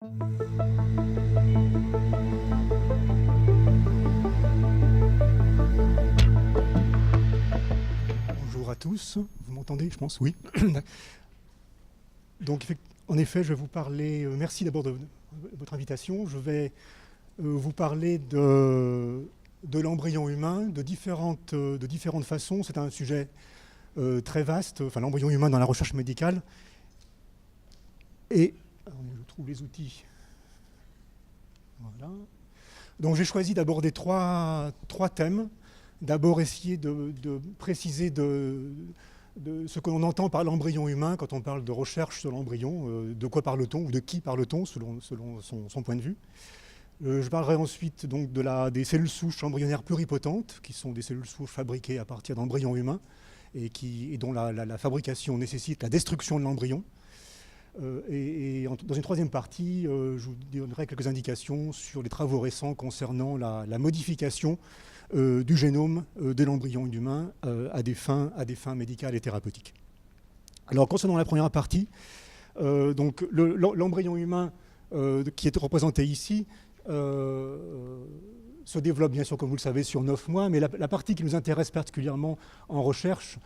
Bonjour à tous, vous m'entendez, je pense? Oui. Donc, en effet, je vais vous parler, merci d'abord de votre invitation, je vais vous parler de l'embryon humain de différentes façons. C'est un sujet très vaste, enfin l'embryon humain dans la recherche médicale. Et je trouve les outils. Voilà. Donc j'ai choisi d'aborder trois thèmes. D'abord essayer de préciser de ce que l'on entend par l'embryon humain quand on parle de recherche sur l'embryon, de quoi parle-t-on ou de qui parle-t-on selon son point de vue. Je parlerai ensuite donc des cellules souches embryonnaires pluripotentes, qui sont des cellules souches fabriquées à partir d'embryons humains et dont la fabrication nécessite la destruction de l'embryon. Dans une troisième partie, je vous donnerai quelques indications sur les travaux récents concernant la modification du génome de l'embryon humain à des fins médicales et thérapeutiques. Alors, concernant la première partie, donc l'embryon humain qui est représenté ici se développe bien sûr, comme vous le savez, sur 9 mois, mais la partie qui nous intéresse particulièrement en recherche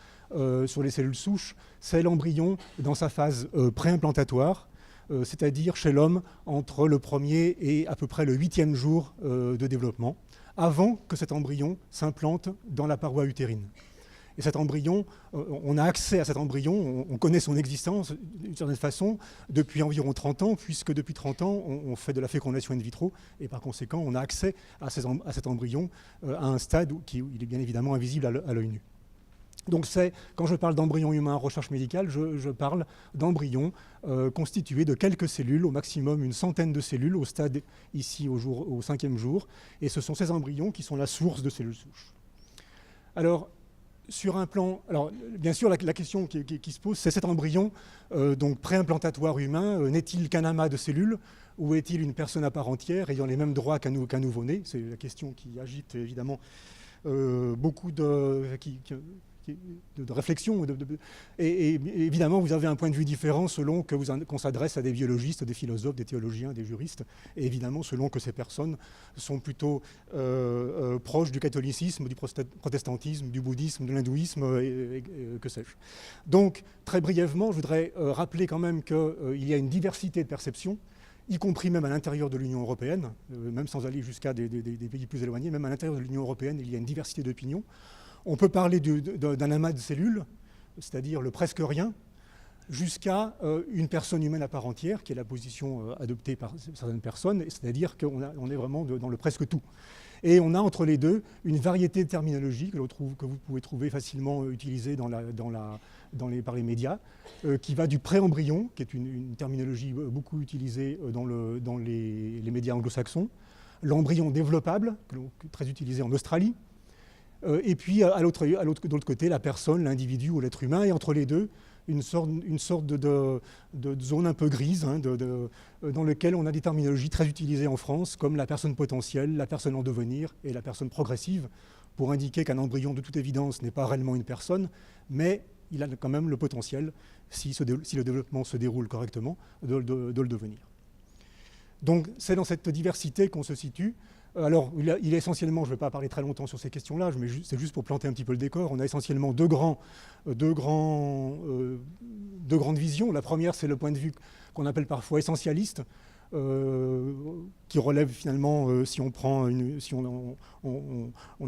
sur les cellules souches, c'est l'embryon dans sa phase préimplantatoire, c'est-à-dire chez l'homme entre le 1er et à peu près le 8e jour de développement, avant que cet embryon s'implante dans la paroi utérine. Et cet embryon, on a accès à cet embryon, on connaît son existence d'une certaine façon depuis environ 30 ans, puisque depuis 30 ans, on fait de la fécondation in vitro, et par conséquent, on a accès à cet embryon à un stade où il est bien évidemment invisible à l'œil nu. Donc quand je parle d'embryon humain en recherche médicale, je parle d'embryons constitués de quelques cellules, au maximum une centaine de cellules, au stade ici au 5e jour, et ce sont ces embryons qui sont la source de cellules souches. Alors, sur un plan, bien sûr, la question qui se pose, c'est cet embryon donc préimplantatoire humain, n'est-il qu'un amas de cellules ou est-il une personne à part entière ayant les mêmes droits qu'un nouveau-né? C'est la question qui agite évidemment beaucoup de réflexion. Et évidemment, vous avez un point de vue différent selon qu'on s'adresse à des biologistes, des philosophes, des théologiens, des juristes, et évidemment selon que ces personnes sont plutôt proches du catholicisme, du protestantisme, du bouddhisme, de l'hindouisme, que sais-je. Donc, très brièvement, je voudrais rappeler quand même qu'il y a une diversité de perceptions, y compris même à l'intérieur de l'Union européenne, même sans aller jusqu'à des pays plus éloignés, même à l'intérieur de l'Union européenne, il y a une diversité d'opinions. On peut parler d'un amas de cellules, c'est-à-dire le presque rien, jusqu'à une personne humaine à part entière, qui est la position adoptée par certaines personnes, c'est-à-dire qu'on est vraiment dans le presque tout. Et on a entre les deux une variété de terminologies que vous pouvez trouver facilement utilisée par les médias, qui va du pré-embryon, qui est une terminologie beaucoup utilisée dans les médias anglo-saxons, l'embryon développable, très utilisé en Australie, et puis de l'autre côté, la personne, l'individu ou l'être humain, et entre les deux, une sorte de zone un peu grise, dans laquelle on a des terminologies très utilisées en France, comme la personne potentielle, la personne en devenir et la personne progressive, pour indiquer qu'un embryon, de toute évidence, n'est pas réellement une personne, mais il a quand même le potentiel, si le développement se déroule correctement, de le devenir. Donc c'est dans cette diversité qu'on se situe. Alors, il est essentiellement, je ne vais pas parler très longtemps sur ces questions-là, mais c'est juste pour planter un petit peu le décor. On a essentiellement deux grandes visions. La première, c'est le point de vue qu'on appelle parfois essentialiste, qui relève finalement, si on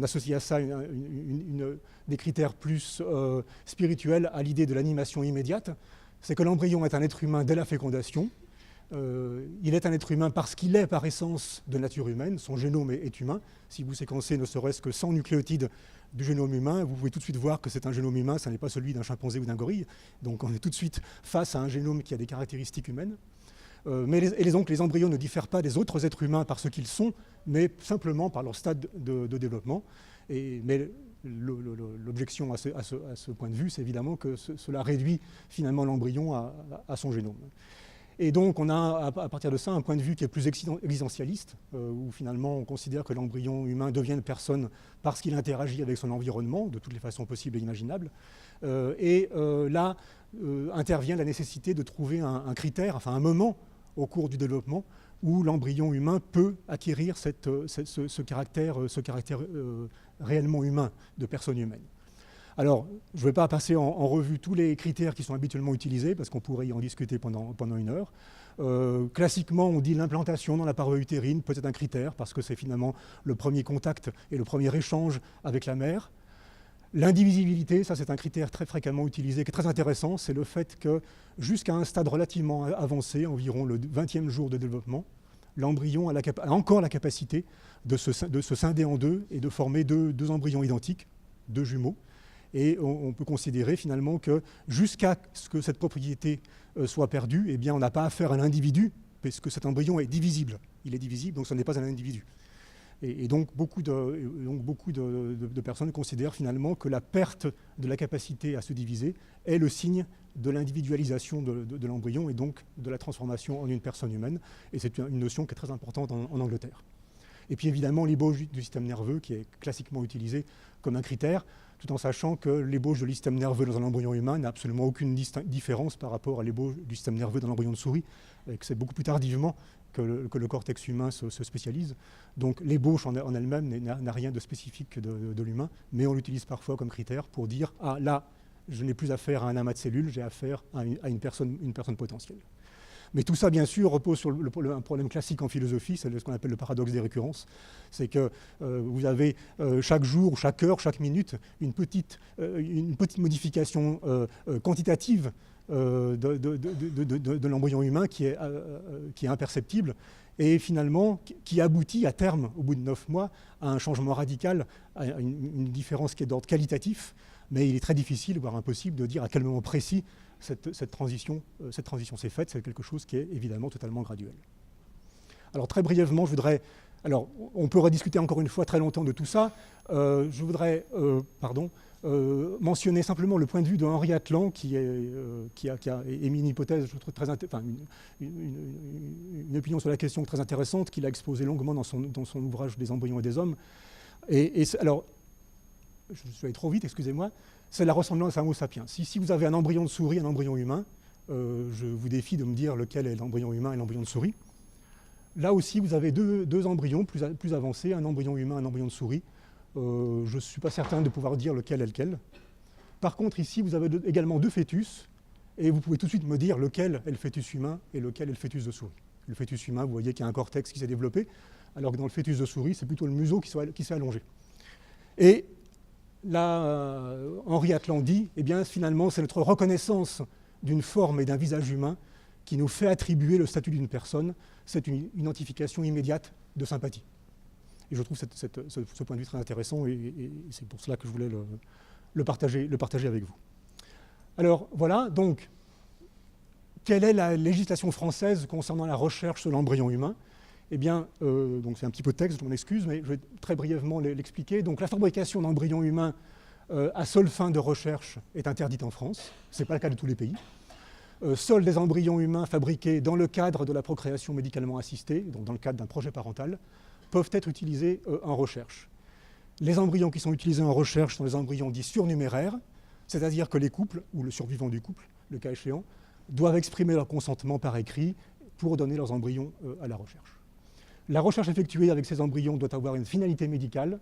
associe à ça des critères plus spirituels à l'idée de l'animation immédiate. C'est que l'embryon est un être humain dès la fécondation. Il est un être humain parce qu'il est par essence de nature humaine, son génome est humain. Si vous séquencez ne serait-ce que 100 nucléotides du génome humain, vous pouvez tout de suite voir que c'est un génome humain, ce n'est pas celui d'un chimpanzé ou d'un gorille. Donc on est tout de suite face à un génome qui a des caractéristiques humaines. Donc les embryons ne diffèrent pas des autres êtres humains par ce qu'ils sont, mais simplement par leur stade de développement. Mais l'objection à ce point de vue, c'est évidemment que cela réduit finalement l'embryon à son génome. Et donc on a à partir de ça un point de vue qui est plus existentialiste, où finalement on considère que l'embryon humain devient une personne parce qu'il interagit avec son environnement de toutes les façons possibles et imaginables. Là intervient la nécessité de trouver un critère, enfin un moment au cours du développement où l'embryon humain peut acquérir ce caractère réellement humain de personne humaine. Alors, je ne vais pas passer en revue tous les critères qui sont habituellement utilisés, parce qu'on pourrait y en discuter pendant une heure. Classiquement, on dit l'implantation dans la paroi utérine peut être un critère, parce que c'est finalement le premier contact et le premier échange avec la mère. L'indivisibilité, ça c'est un critère très fréquemment utilisé, qui est très intéressant, c'est le fait que jusqu'à un stade relativement avancé, environ le 20e jour de développement, l'embryon a encore la capacité de se scinder en deux et de former deux embryons identiques, deux jumeaux. Et on peut considérer finalement que jusqu'à ce que cette propriété soit perdue, eh bien, on n'a pas affaire à l'individu, puisque cet embryon est divisible. Il est divisible, donc ce n'est pas un individu. Et donc beaucoup de personnes considèrent finalement que la perte de la capacité à se diviser est le signe de l'individualisation de l'embryon et donc de la transformation en une personne humaine. Et c'est une notion qui est très importante en Angleterre. Et puis évidemment l'ébauche du système nerveux qui est classiquement utilisé comme un critère, tout en sachant que l'ébauche de système nerveux dans un embryon humain n'a absolument aucune différence par rapport à l'ébauche du système nerveux dans l'embryon de souris, et que c'est beaucoup plus tardivement que le cortex humain se spécialise. Donc l'ébauche en elle-même n'a rien de spécifique de l'humain, mais on l'utilise parfois comme critère pour dire « Ah, là, je n'ai plus affaire à un amas de cellules, j'ai affaire à une personne potentielle ». Mais tout ça, bien sûr, repose sur un problème classique en philosophie, c'est ce qu'on appelle le paradoxe des récurrences. C'est que vous avez chaque jour, chaque heure, chaque minute, une petite modification quantitative de l'embryon humain qui est imperceptible et finalement qui aboutit à terme, au bout de 9 mois, à un changement radical, à une différence qui est d'ordre qualitatif, mais il est très difficile, voire impossible, de dire à quel moment précis cette transition s'est faite. C'est quelque chose qui est évidemment totalement graduel. Alors très brièvement, on peut rediscuter encore une fois très longtemps de tout ça. Je voudrais mentionner simplement le point de vue de Henri Atlan qui a émis une hypothèse, je trouve une opinion sur la question très intéressante qu'il a exposée longuement dans son ouvrage Des embryons et des hommes. Alors, je suis allé trop vite, excusez-moi. C'est la ressemblance à Homo sapiens. Si vous avez un embryon de souris, un embryon humain, je vous défie de me dire lequel est l'embryon humain et l'embryon de souris. Là aussi, vous avez deux embryons plus avancés, un embryon humain, un embryon de souris. Je ne suis pas certain de pouvoir dire lequel est lequel. Par contre, ici, vous avez également deux fœtus, et vous pouvez tout de suite me dire lequel est le fœtus humain et lequel est le fœtus de souris. Le fœtus humain, vous voyez qu'il y a un cortex qui s'est développé, alors que dans le fœtus de souris, c'est plutôt le museau qui s'est allongé. Et là, Henri Atlan dit, eh bien, finalement, c'est notre reconnaissance d'une forme et d'un visage humain qui nous fait attribuer le statut d'une personne. C'est une identification immédiate de sympathie. Et je trouve ce point de vue très intéressant et c'est pour cela que je voulais le partager avec vous. Alors voilà, donc, quelle est la législation française concernant la recherche sur l'embryon humain ? Eh bien, donc c'est un petit peu de texte, je m'en excuse, mais je vais très brièvement l'expliquer. Donc la fabrication d'embryons humains à seule fin de recherche est interdite en France. Ce n'est pas le cas de tous les pays. Seuls des embryons humains fabriqués dans le cadre de la procréation médicalement assistée, donc dans le cadre d'un projet parental, peuvent être utilisés en recherche. Les embryons qui sont utilisés en recherche sont des embryons dits surnuméraires, c'est-à-dire que les couples, ou le survivant du couple, le cas échéant, doivent exprimer leur consentement par écrit pour donner leurs embryons à la recherche. La recherche effectuée avec ces embryons doit avoir une finalité médicale,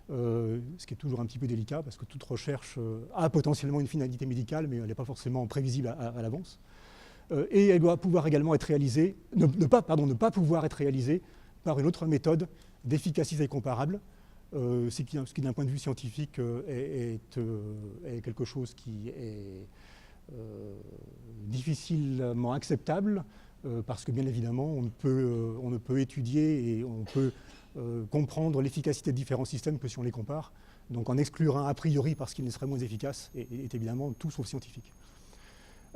ce qui est toujours un petit peu délicat, parce que toute recherche a potentiellement une finalité médicale, mais elle n'est pas forcément prévisible à l'avance. Et elle doit pouvoir également être réalisée, ne pas pouvoir être réalisée par une autre méthode d'efficacité comparable, ce qui d'un point de vue scientifique est quelque chose qui est difficilement acceptable, parce que bien évidemment on ne peut étudier et on peut comprendre l'efficacité de différents systèmes que si on les compare. Donc en exclure un a priori parce qu'il ne serait moins efficace est évidemment tout sauf scientifique.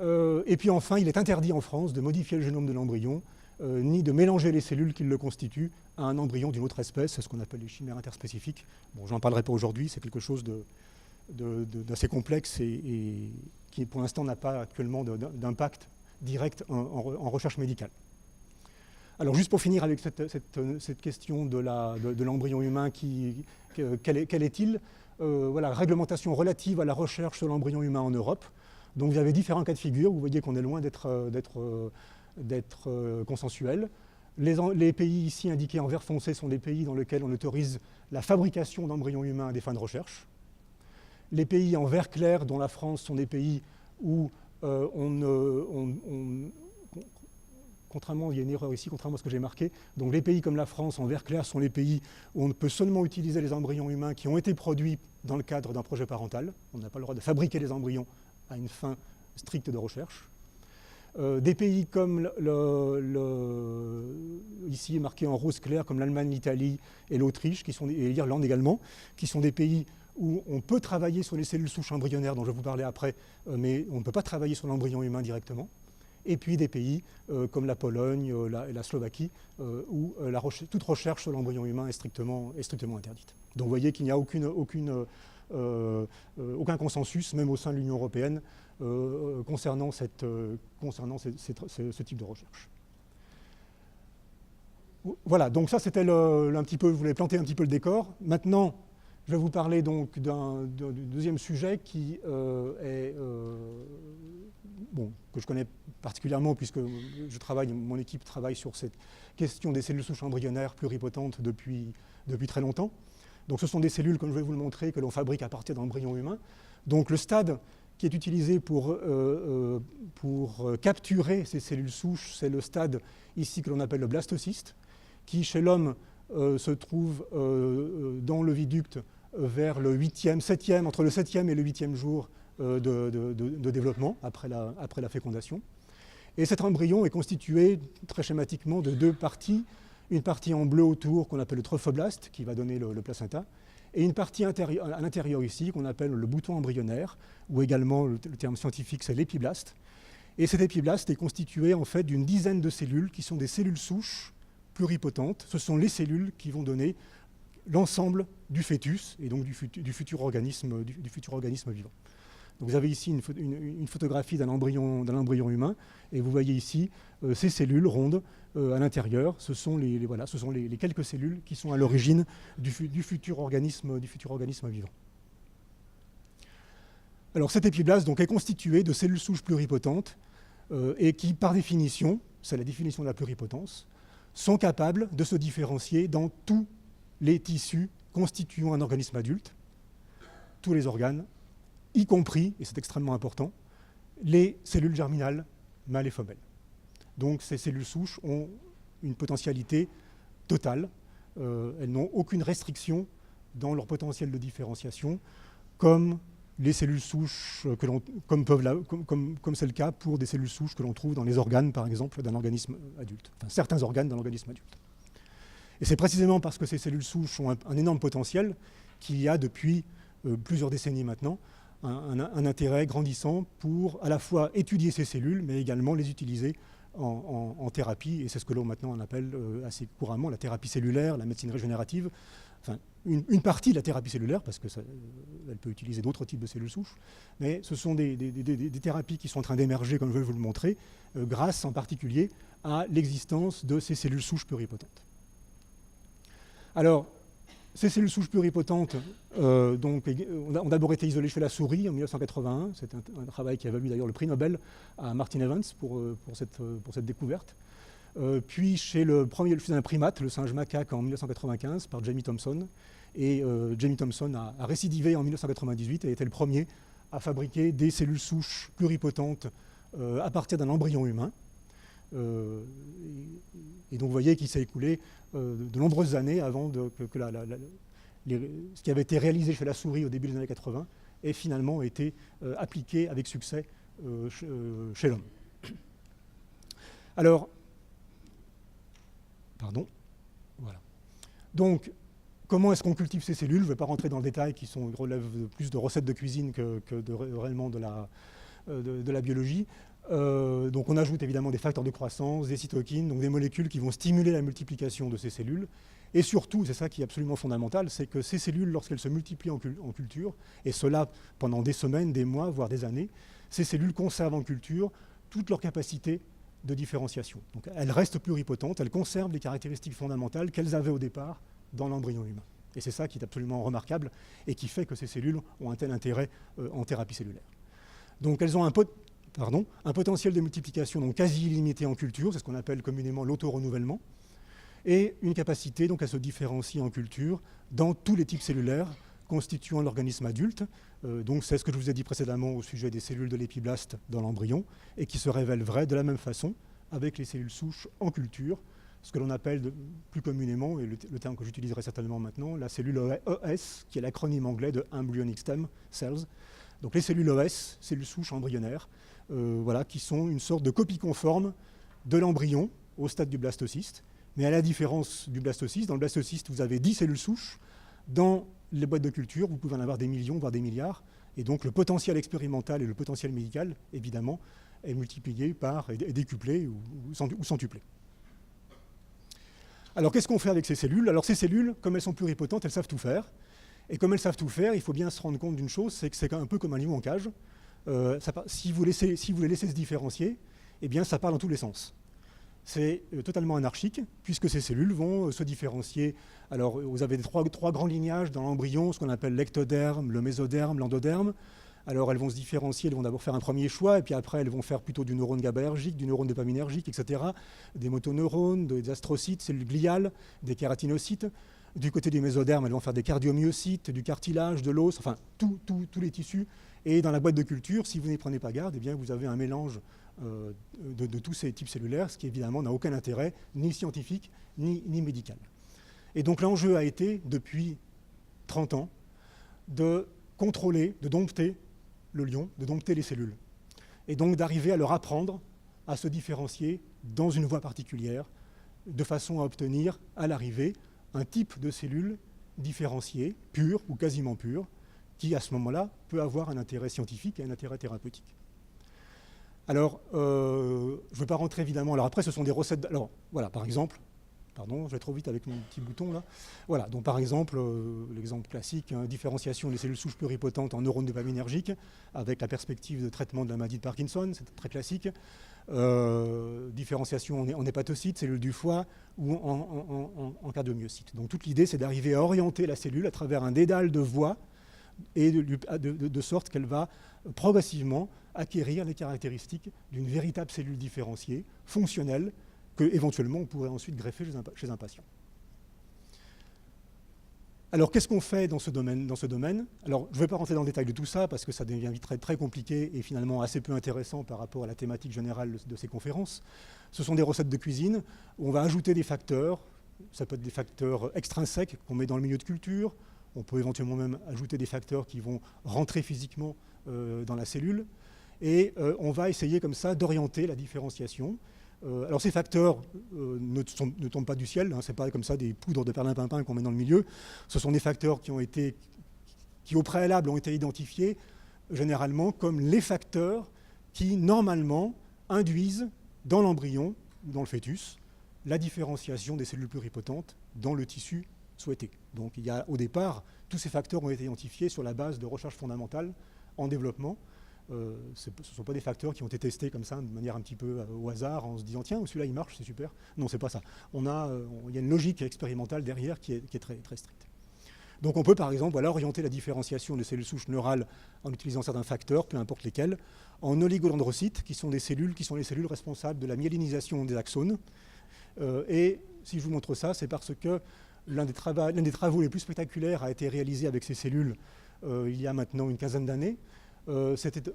Et puis enfin, il est interdit en France de modifier le génome de l'embryon, ni de mélanger les cellules qui le constituent à un embryon d'une autre espèce, c'est ce qu'on appelle les chimères interspécifiques. Bon, je n'en parlerai pas aujourd'hui, c'est quelque chose d'assez complexe et qui pour l'instant n'a pas actuellement d'impact direct en recherche médicale. Alors juste pour finir avec cette question de l'embryon humain, quel est-il ? Voilà, réglementation relative à la recherche sur l'embryon humain en Europe. Donc vous avez différents cas de figure, vous voyez qu'on est loin d'être consensuel. Les pays ici indiqués en vert foncé sont des pays dans lesquels on autorise la fabrication d'embryons humains à des fins de recherche. Les pays en vert clair, dont la France, sont des pays où contrairement, il y a une erreur ici, contrairement à ce que j'ai marqué. Donc les pays comme la France en vert clair sont les pays où on peut seulement utiliser les embryons humains qui ont été produits dans le cadre d'un projet parental. On n'a pas le droit de fabriquer les embryons à une fin stricte de recherche. Des pays comme ici marqué en rose clair, comme l'Allemagne, l'Italie et l'Autriche, et l'Irlande également, qui sont des pays où on peut travailler sur les cellules souches embryonnaires dont je vais vous parler après, mais on ne peut pas travailler sur l'embryon humain directement. Et puis des pays comme la Pologne et la Slovaquie, où toute recherche sur l'embryon humain est strictement interdite. Donc vous voyez qu'il n'y a aucun consensus, même au sein de l'Union européenne, concernant ce type de recherche. Voilà, donc ça c'était un petit peu, je voulais planter un petit peu le décor. Maintenant, je vais vous parler donc d'un deuxième sujet qui que je connais particulièrement puisque mon équipe travaille sur cette question des cellules souches embryonnaires pluripotentes depuis très longtemps. Donc ce sont des cellules, comme je vais vous le montrer, que l'on fabrique à partir d'embryons humains. Donc le stade qui est utilisé pour capturer ces cellules souches, c'est le stade ici que l'on appelle le blastocyste, qui chez l'homme se trouve dans l'oviducte vers le 8e, 7e, entre le 7e et le 8e jour de développement après la fécondation. Et cet embryon est constitué très schématiquement de deux parties. Une partie en bleu autour qu'on appelle le trophoblaste, qui va donner le placenta, et une partie à l'intérieur ici qu'on appelle le bouton embryonnaire, ou également le terme scientifique c'est l'épiblaste. Et cet épiblaste est constitué en fait d'une dizaine de cellules qui sont des cellules souches pluripotentes. Ce sont les cellules qui vont donner l'ensemble du fœtus et donc du futur organisme vivant. Donc vous avez ici une photographie d'un embryon humain et vous voyez ici ces cellules rondes à l'intérieur. Ce sont les quelques cellules qui sont à l'origine du futur organisme vivant. Alors cet épiblaste donc, est constitué de cellules souches pluripotentes et qui, par définition, c'est la définition de la pluripotence, sont capables de se différencier dans tous les tissus constituant un organisme adulte, tous les organes, y compris, et c'est extrêmement important, les cellules germinales mâles et femelles. Donc ces cellules souches ont une potentialité totale, elles n'ont aucune restriction dans leur potentiel de différenciation, comme les cellules souches, comme c'est le cas pour des cellules souches que l'on trouve dans les organes, par exemple, d'un organisme adulte, enfin certains organes d'un organisme adulte. Et c'est précisément parce que ces cellules souches ont un énorme potentiel qu'il y a depuis plusieurs décennies maintenant un intérêt grandissant pour à la fois étudier ces cellules, mais également les utiliser en thérapie, et c'est ce que l'on maintenant on appelle assez couramment la thérapie cellulaire, la médecine régénérative, enfin une partie de la thérapie cellulaire, parce qu'elle peut utiliser d'autres types de cellules souches, mais ce sont des thérapies qui sont en train d'émerger, comme je vais vous le montrer, grâce en particulier à l'existence de ces cellules souches pluripotentes. Alors, ces cellules souches pluripotentes ont d'abord été isolées chez la souris en 1981. C'est un travail qui a valu d'ailleurs le prix Nobel à Martin Evans pour cette découverte. Puis chez un primate, le singe macaque en 1995 par Jamie Thomson. Et Jamie Thomson a récidivé en 1998 et était le premier à fabriquer des cellules souches pluripotentes à partir d'un embryon humain. Et donc vous voyez qu'il s'est écoulé de nombreuses années avant que ce qui avait été réalisé chez la souris au début des années 80 ait finalement été appliqué avec succès chez l'homme. Alors, voilà. Donc, comment est-ce qu'on cultive ces cellules? Je ne vais pas rentrer dans le détail qui relèvent plus de recettes de cuisine que réellement de la biologie. Donc on ajoute évidemment des facteurs de croissance, des cytokines, donc des molécules qui vont stimuler la multiplication de ces cellules. Et surtout, c'est ça qui est absolument fondamental, c'est que ces cellules, lorsqu'elles se multiplient en culture, et cela pendant des semaines, des mois, voire des années, ces cellules conservent en culture toute leur capacité de différenciation. Donc elles restent pluripotentes, elles conservent les caractéristiques fondamentales qu'elles avaient au départ dans l'embryon humain. Et c'est ça qui est absolument remarquable et qui fait que ces cellules ont un tel intérêt en thérapie cellulaire. Donc elles ont un potentiel de multiplication donc quasi illimité en culture, c'est ce qu'on appelle communément l'auto-renouvellement, et une capacité donc à se différencier en culture dans tous les types cellulaires constituant l'organisme adulte. Donc c'est ce que je vous ai dit précédemment au sujet des cellules de l'épiblaste dans l'embryon, et qui se révèle vrai de la même façon avec les cellules souches en culture, ce que l'on appelle plus communément, et le terme que j'utiliserai certainement maintenant, la cellule ES, qui est l'acronyme anglais de Embryonic Stem Cells. Donc les cellules ES, cellules souches embryonnaires, voilà, qui sont une sorte de copie conforme de l'embryon au stade du blastocyste. Mais à la différence du blastocyste, dans le blastocyste, vous avez 10 cellules souches. Dans les boîtes de culture, vous pouvez en avoir des millions, voire des milliards. Et donc le potentiel expérimental et le potentiel médical, évidemment, est multiplié par, est décuplé ou centuplé. Alors qu'est-ce qu'on fait avec ces cellules? Alors ces cellules, comme elles sont pluripotentes, elles savent tout faire. Et comme elles savent tout faire, il faut bien se rendre compte d'une chose, c'est que c'est un peu comme un lion en cage. Si vous les laissez se différencier, eh bien ça part dans tous les sens. C'est totalement anarchique, puisque ces cellules vont se différencier. Alors, vous avez trois grands lignages dans l'embryon, ce qu'on appelle l'ectoderme, le mésoderme, l'endoderme. Alors, elles vont se différencier, elles vont d'abord faire un premier choix, et puis après, elles vont faire plutôt du neurone GABAergique, du neurone dopaminergique, etc., des motoneurones, des astrocytes, cellules gliales, des kératinocytes. Du côté du mésoderme, elles vont faire des cardiomyocytes, du cartilage, de l'os, enfin, tous les tissus. Et dans la boîte de culture, si vous n'y prenez pas garde, eh bien, vous avez un mélange de tous ces types cellulaires, ce qui évidemment n'a aucun intérêt, ni scientifique, ni médical. Et donc l'enjeu a été, depuis 30 ans, de contrôler, de dompter le lion, de dompter les cellules. Et donc d'arriver à leur apprendre à se différencier dans une voie particulière, de façon à obtenir, à l'arrivée, un type de cellule différenciée, pure ou quasiment pure, qui à ce moment-là peut avoir un intérêt scientifique et un intérêt thérapeutique. Alors, je ne vais pas rentrer évidemment. Alors après, ce sont des recettes. Alors, voilà, par exemple, pardon, je vais trop vite avec mon petit bouton là. Voilà, donc par exemple, l'exemple classique, hein, différenciation des cellules souches pluripotentes en neurones dopaminergiques, avec la perspective de traitement de la maladie de Parkinson, c'est très classique. Différenciation en hépatocytes, cellules du foie ou en cardiomyocytes. Donc toute l'idée, c'est d'arriver à orienter la cellule à travers un dédale de voies et de sorte qu'elle va progressivement acquérir les caractéristiques d'une véritable cellule différenciée, fonctionnelle, que éventuellement on pourrait ensuite greffer chez un patient. Alors qu'est-ce qu'on fait dans ce domaine? Alors je ne vais pas rentrer dans le détail de tout ça parce que ça devient vite très, très compliqué et finalement assez peu intéressant par rapport à la thématique générale de ces conférences. Ce sont des recettes de cuisine où on va ajouter des facteurs. Ça peut être des facteurs extrinsèques qu'on met dans le milieu de culture. On peut éventuellement même ajouter des facteurs qui vont rentrer physiquement dans la cellule. Et on va essayer comme ça d'orienter la différenciation. Alors ces facteurs ne tombent pas du ciel, hein, ce n'est pas comme ça des poudres de perlimpinpin qu'on met dans le milieu. Ce sont des facteurs qui au préalable ont été identifiés généralement comme les facteurs qui normalement induisent dans l'embryon, dans le fœtus, la différenciation des cellules pluripotentes dans le tissu souhaité. Donc il y a au départ, tous ces facteurs ont été identifiés sur la base de recherches fondamentales en développement. Ce ne sont pas des facteurs qui ont été testés comme ça de manière un petit peu au hasard en se disant tiens celui-là il marche, c'est super. Non, c'est pas ça. Il y a une logique expérimentale derrière qui est très, très stricte. Donc on peut par exemple orienter la différenciation des cellules souches neurales en utilisant certains facteurs, peu importe lesquels, en oligodendrocytes qui sont les cellules responsables de la myélinisation des axones. Et si je vous montre ça, c'est parce que l'un des travaux les plus spectaculaires a été réalisé avec ces cellules il y a maintenant une quinzaine d'années. C'était, à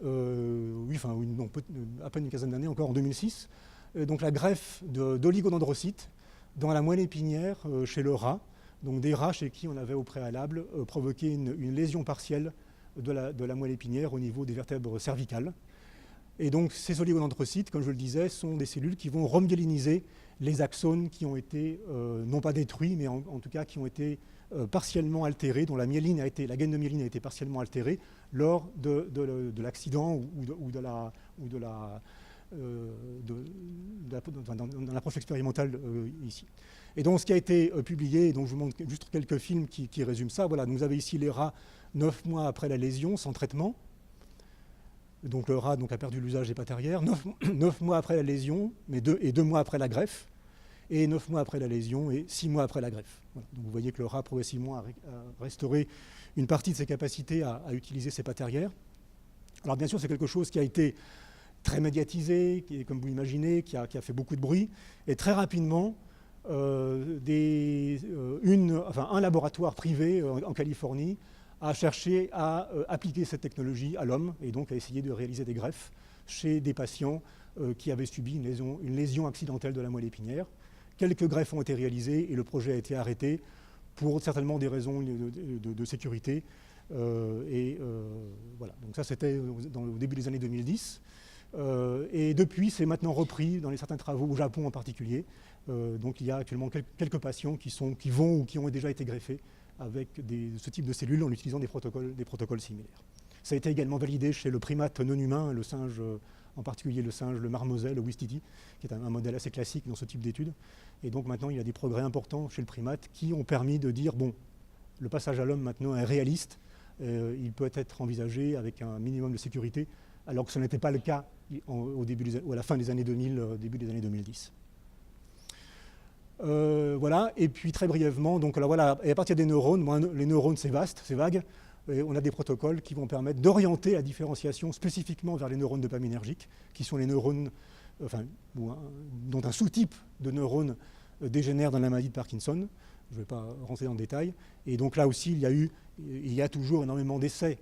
peine une quinzaine d'années, encore en 2006. Donc la greffe d'oligodendrocytes dans la moelle épinière chez le rat, donc des rats chez qui on avait au préalable provoqué une lésion partielle de la moelle épinière au niveau des vertèbres cervicales. Et donc ces oligodendrocytes, comme je le disais, sont des cellules qui vont remyéliniser les axones qui ont été, non pas détruits, mais en tout cas qui ont été partiellement altérés, dont la gaine de myéline a été partiellement altérée lors de l'accident ou de l'approche expérimentale ici. Et donc ce qui a été publié, donc je vous montre juste quelques films qui résument ça. Voilà, vous avez ici les rats 9 mois après la lésion, sans traitement. Donc le rat a perdu l'usage des pattes arrière, 9 mois après la lésion, et 2 mois après la greffe, et 9 mois après la lésion et 6 mois après la greffe. Voilà. Donc vous voyez que le rat progressivement a restauré une partie de ses capacités à utiliser ses pattes arrière. Alors bien sûr, c'est quelque chose qui a été très médiatisé, qui est, comme vous l'imaginez, qui a fait beaucoup de bruit. Et très rapidement, un laboratoire privé en Californie a cherché à appliquer cette technologie à l'homme et donc à essayer de réaliser des greffes chez des patients qui avaient subi une lésion accidentelle de la moelle épinière. Quelques greffes ont été réalisées et le projet a été arrêté pour certainement des raisons de sécurité. Voilà. Donc ça, c'était au début des années 2010. Et depuis, c'est maintenant repris dans certains travaux au Japon en particulier. Donc il y a actuellement quelques patients qui vont ou qui ont déjà été greffés avec ce type de cellules en utilisant des protocoles similaires. Ça a été également validé chez le primate non humain, le singe, en particulier le singe, le marmoset, le Ouistiti, qui est un modèle assez classique dans ce type d'études. Et donc maintenant, il y a des progrès importants chez le primate qui ont permis de dire, bon, le passage à l'homme maintenant est réaliste, il peut être envisagé avec un minimum de sécurité, alors que ce n'était pas le cas à la fin des années 2000, début des années 2010. Voilà, et puis très brièvement, donc alors voilà, et à partir des neurones, les neurones c'est vaste, c'est vague, et on a des protocoles qui vont permettre d'orienter la différenciation spécifiquement vers les neurones dopaminergiques, qui sont les neurones, dont un sous-type de neurones dégénère dans la maladie de Parkinson. Je ne vais pas rentrer dans le détail. Et donc là aussi, il y a toujours énormément d'essais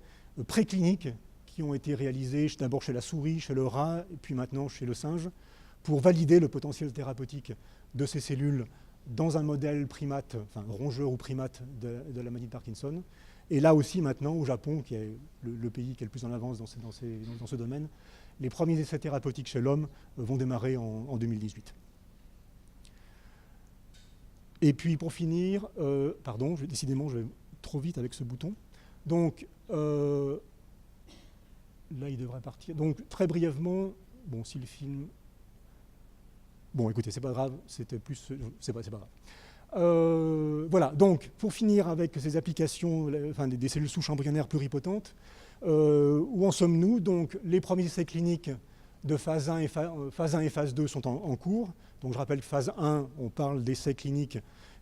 précliniques qui ont été réalisés d'abord chez la souris, chez le rat, et puis maintenant chez le singe, pour valider le potentiel thérapeutique de ces cellules dans un modèle primate, enfin rongeur ou primate de la maladie de Parkinson. Et là aussi maintenant au Japon, qui est le pays qui est le plus en avance dans ce domaine, les premiers essais thérapeutiques chez l'homme vont démarrer en 2018. Et puis pour finir, décidément je vais trop vite avec ce bouton. Donc là il devrait partir. Donc très brièvement, bon si le film... Bon, écoutez, c'est pas grave, c'était plus... C'est pas grave. Voilà, donc, pour finir avec ces applications, des cellules souches embryonnaires pluripotentes, où en sommes-nous? Donc, les premiers essais cliniques de phase 1 et phase 2 sont en cours. Donc, je rappelle que phase 1, on parle d'essais cliniques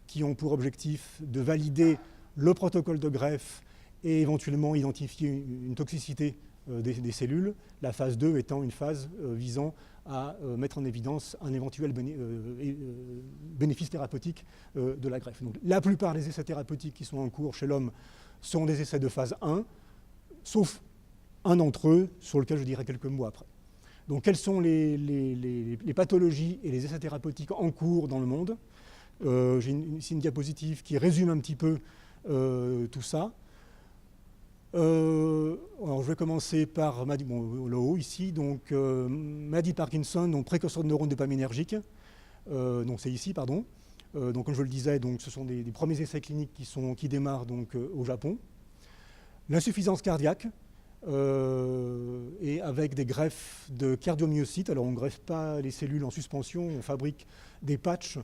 qui ont pour objectif de valider le protocole de greffe et éventuellement identifier une toxicité des cellules. La phase 2 étant une phase visant à mettre en évidence un éventuel bénéfice thérapeutique de la greffe. Donc, la plupart des essais thérapeutiques qui sont en cours chez l'homme sont des essais de phase 1, sauf un d'entre eux sur lequel je dirai quelques mots après. Donc, quelles sont les pathologies et les essais thérapeutiques en cours dans le monde? J'ai ici une diapositive qui résume un petit peu tout ça. Alors je vais commencer par le haut ici, donc maladie de Parkinson, donc précurseur de neurones dopaminergiques, donc c'est ici, pardon. Donc comme je le disais, donc ce sont des premiers essais cliniques qui démarrent donc au Japon. L'insuffisance cardiaque et avec des greffes de cardiomyocytes. Alors on ne greffe pas les cellules en suspension, on fabrique des patchs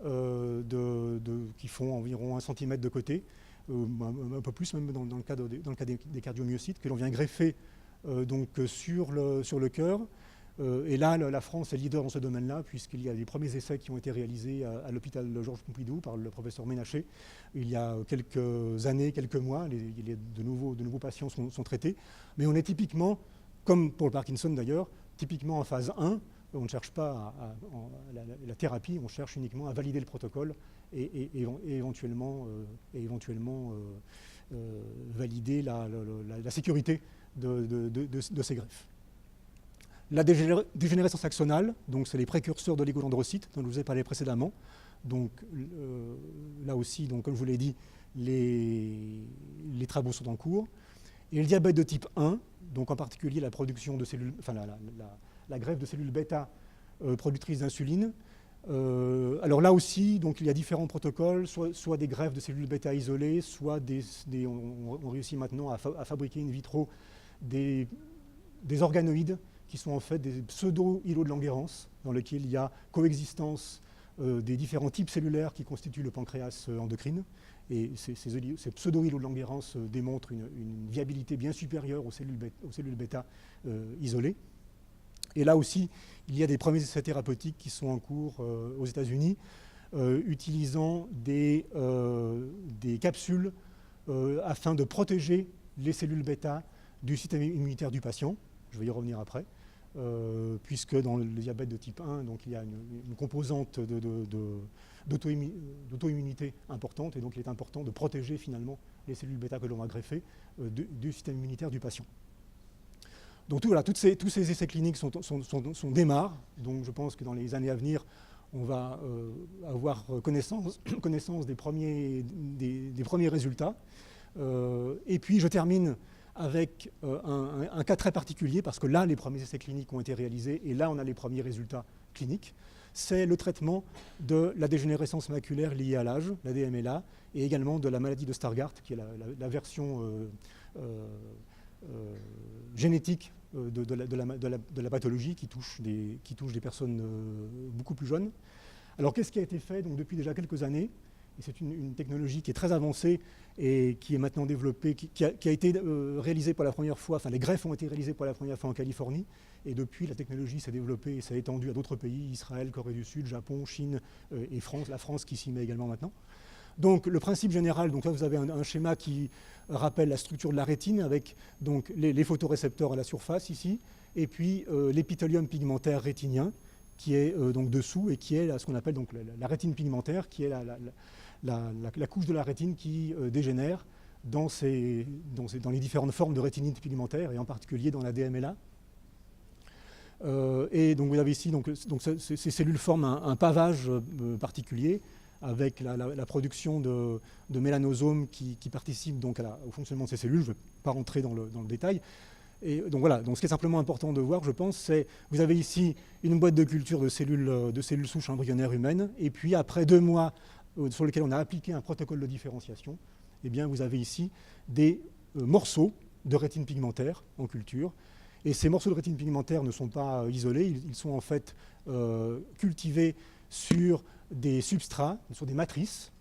qui font environ 1 cm de côté. Un peu plus même dans le cas des cardiomyocytes que l'on vient greffer sur le cœur. Et là, la France est leader dans ce domaine-là, puisqu'il y a des premiers essais qui ont été réalisés à l'hôpital Georges Pompidou par le professeur Ménaché. Il y a quelques années, quelques mois, de nouveaux patients sont traités. Mais on est typiquement, comme pour le Parkinson d'ailleurs, typiquement en phase 1. On ne cherche pas la thérapie, on cherche uniquement à valider le protocole et éventuellement valider la sécurité de ces greffes. La dégénérescence axonale, donc c'est les précurseurs de l'oligodendrocyte dont je vous ai parlé précédemment. Donc là aussi, donc, comme je vous l'ai dit, les travaux sont en cours. Et le diabète de type 1, donc en particulier la production de cellules, la greffe de cellules bêta productrices d'insuline. Alors là aussi, donc, il y a différents protocoles, soit des greffes de cellules bêta isolées, soit on réussit maintenant à fabriquer in vitro des organoïdes qui sont en fait des pseudo-îlots de Langerhans, dans lesquels il y a coexistence des différents types cellulaires qui constituent le pancréas endocrine. Et ces pseudo-îlots de Langerhans démontrent une viabilité bien supérieure aux cellules bêta isolées. Et là aussi, il y a des premiers essais thérapeutiques qui sont en cours aux États-Unis, utilisant des capsules afin de protéger les cellules bêta du système immunitaire du patient. Je vais y revenir après. puisque dans le diabète de type 1, donc, il y a une composante d'auto-immunité importante, et donc il est important de protéger finalement les cellules bêta que l'on va greffer du système immunitaire du patient. Donc voilà, tous ces essais cliniques démarrent, donc je pense que dans les années à venir, on va avoir connaissance des premiers résultats. Et puis je termine avec un cas très particulier, parce que là, les premiers essais cliniques ont été réalisés, et là, on a les premiers résultats cliniques. C'est le traitement de la dégénérescence maculaire liée à l'âge, la DMLA, et également de la maladie de Stargardt, qui est la version génétique de la pathologie qui touche des personnes beaucoup plus jeunes. Alors qu'est-ce qui a été fait donc, depuis déjà quelques années? Et c'est une technologie qui est très avancée et qui est maintenant développée, qui a été réalisée pour la première fois, enfin les greffes ont été réalisées pour la première fois en Californie, et depuis la technologie s'est développée et s'est étendue à d'autres pays, Israël, Corée du Sud, Japon, Chine et France, la France qui s'y met également maintenant. Donc le principe général, donc là vous avez un schéma qui rappelle la structure de la rétine avec donc, les photorécepteurs à la surface ici, et puis l'épithélium pigmentaire rétinien qui est donc dessous et qui est ce qu'on appelle donc, la rétine pigmentaire, qui est la couche de la rétine qui dégénère dans les différentes formes de rétinite pigmentaire et en particulier dans la DMLA. Et donc vous avez ici, donc ces cellules forment un pavage particulier avec la production de mélanosomes qui participent donc au fonctionnement de ces cellules. Je ne vais pas rentrer dans le détail. Et donc voilà, donc ce qui est simplement important de voir, je pense, c'est vous avez ici une boîte de culture de cellules souches embryonnaires humaines, et puis après 2 mois sur lesquels on a appliqué un protocole de différenciation, eh bien vous avez ici des morceaux de rétine pigmentaire en culture. Et ces morceaux de rétine pigmentaire ne sont pas isolés, ils sont en fait cultivés sur des substrats, sur des matrices,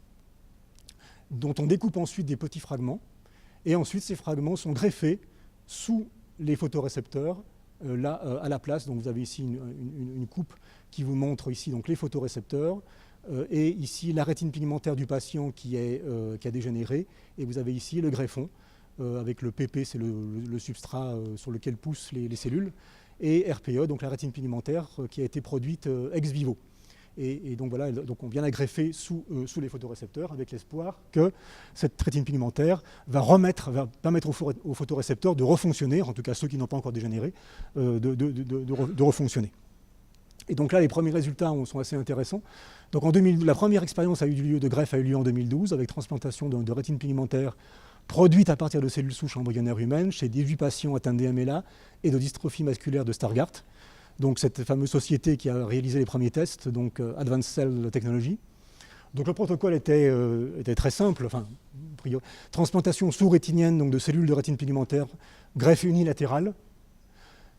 dont on découpe ensuite des petits fragments, et ensuite ces fragments sont greffés sous les photorécepteurs, là à la place. Donc vous avez ici une coupe qui vous montre ici donc, les photorécepteurs, et ici la rétine pigmentaire du patient qui a dégénéré, et vous avez ici le greffon, avec le PP, c'est le substrat sur lequel poussent les cellules, et RPE, donc la rétine pigmentaire qui a été produite ex vivo. Et donc voilà, donc on vient la greffer sous les photorécepteurs avec l'espoir que cette rétine pigmentaire va permettre aux photorécepteurs de refonctionner, en tout cas ceux qui n'ont pas encore dégénéré, de refonctionner. Et donc là, les premiers résultats sont assez intéressants. Donc la première expérience de greffe a eu lieu en 2012 avec transplantation de rétine pigmentaire produite à partir de cellules souches embryonnaires humaines chez 18 patients atteints de DMLA et de dystrophie musculaire de Stargardt. Donc cette fameuse société qui a réalisé les premiers tests, donc Advanced Cell Technology. Donc le protocole était très simple, transplantation sous-rétinienne donc de cellules de rétine pigmentaire, greffe unilatérale,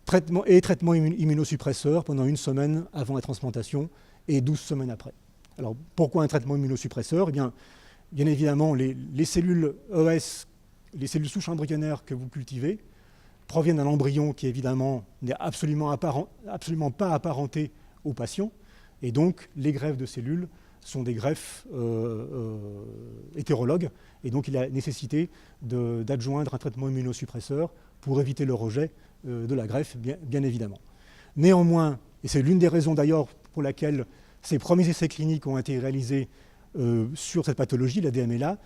traitement immunosuppresseur pendant 1 semaine avant la transplantation et 12 semaines après. Alors pourquoi un traitement immunosuppresseur? Eh bien évidemment, les cellules ES, les cellules souches embryonnaires que vous cultivez, proviennent d'un embryon qui évidemment n'est absolument pas apparenté au patient, et donc les greffes de cellules sont des greffes hétérologues, et donc il y a nécessité d'adjoindre un traitement immunosuppresseur pour éviter le rejet de la greffe, bien évidemment. Néanmoins, et c'est l'une des raisons d'ailleurs pour laquelle ces premiers essais cliniques ont été réalisés sur cette pathologie, la DMLA,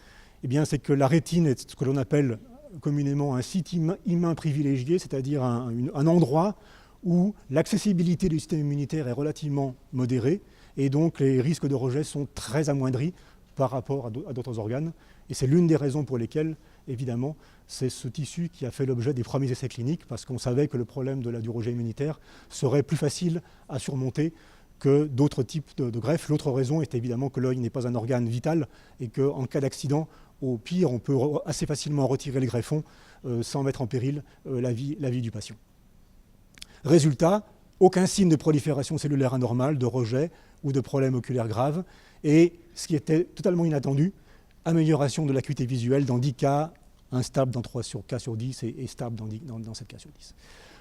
eh bien, c'est que la rétine est ce que l'on appelle communément un site humain privilégié, c'est-à-dire un endroit où l'accessibilité du système immunitaire est relativement modérée et donc les risques de rejet sont très amoindris par rapport à d'autres organes. Et c'est l'une des raisons pour lesquelles, évidemment, c'est ce tissu qui a fait l'objet des premiers essais cliniques, parce qu'on savait que le problème du rejet immunitaire serait plus facile à surmonter que d'autres types de greffes. L'autre raison est évidemment que l'œil n'est pas un organe vital et qu'en cas d'accident, au pire, on peut assez facilement retirer le greffon sans mettre en péril la vie du patient. Résultat, aucun signe de prolifération cellulaire anormale, de rejet ou de problème oculaire grave. Et ce qui était totalement inattendu, amélioration de l'acuité visuelle dans 10 cas, instable dans 3 cas sur 10 et stable dans 7 cas sur 10.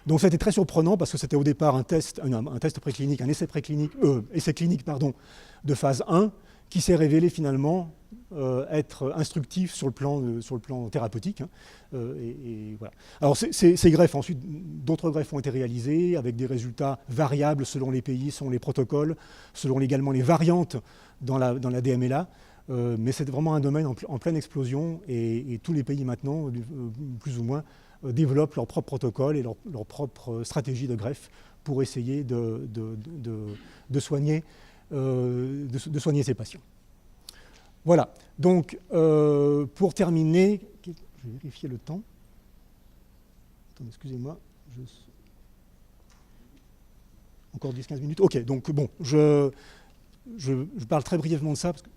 Donc c'était très surprenant parce que c'était au départ un test préclinique, un essai clinique de phase 1 qui s'est révélé finalement être instructif sur le plan thérapeutique. Hein. Et voilà. Alors ces greffes, ensuite, d'autres greffes ont été réalisées avec des résultats variables selon les pays, selon les protocoles, selon également les variantes dans la DMLA. Mais c'est vraiment un domaine en pleine explosion et tous les pays maintenant, plus ou moins, développent leur propre protocole et leur propre stratégie de greffe pour essayer de soigner ces patients. Voilà, donc pour terminer, je vais vérifier le temps. Attendez, excusez-moi. Encore 10-15 minutes. Ok, donc bon, je parle très brièvement de ça parce que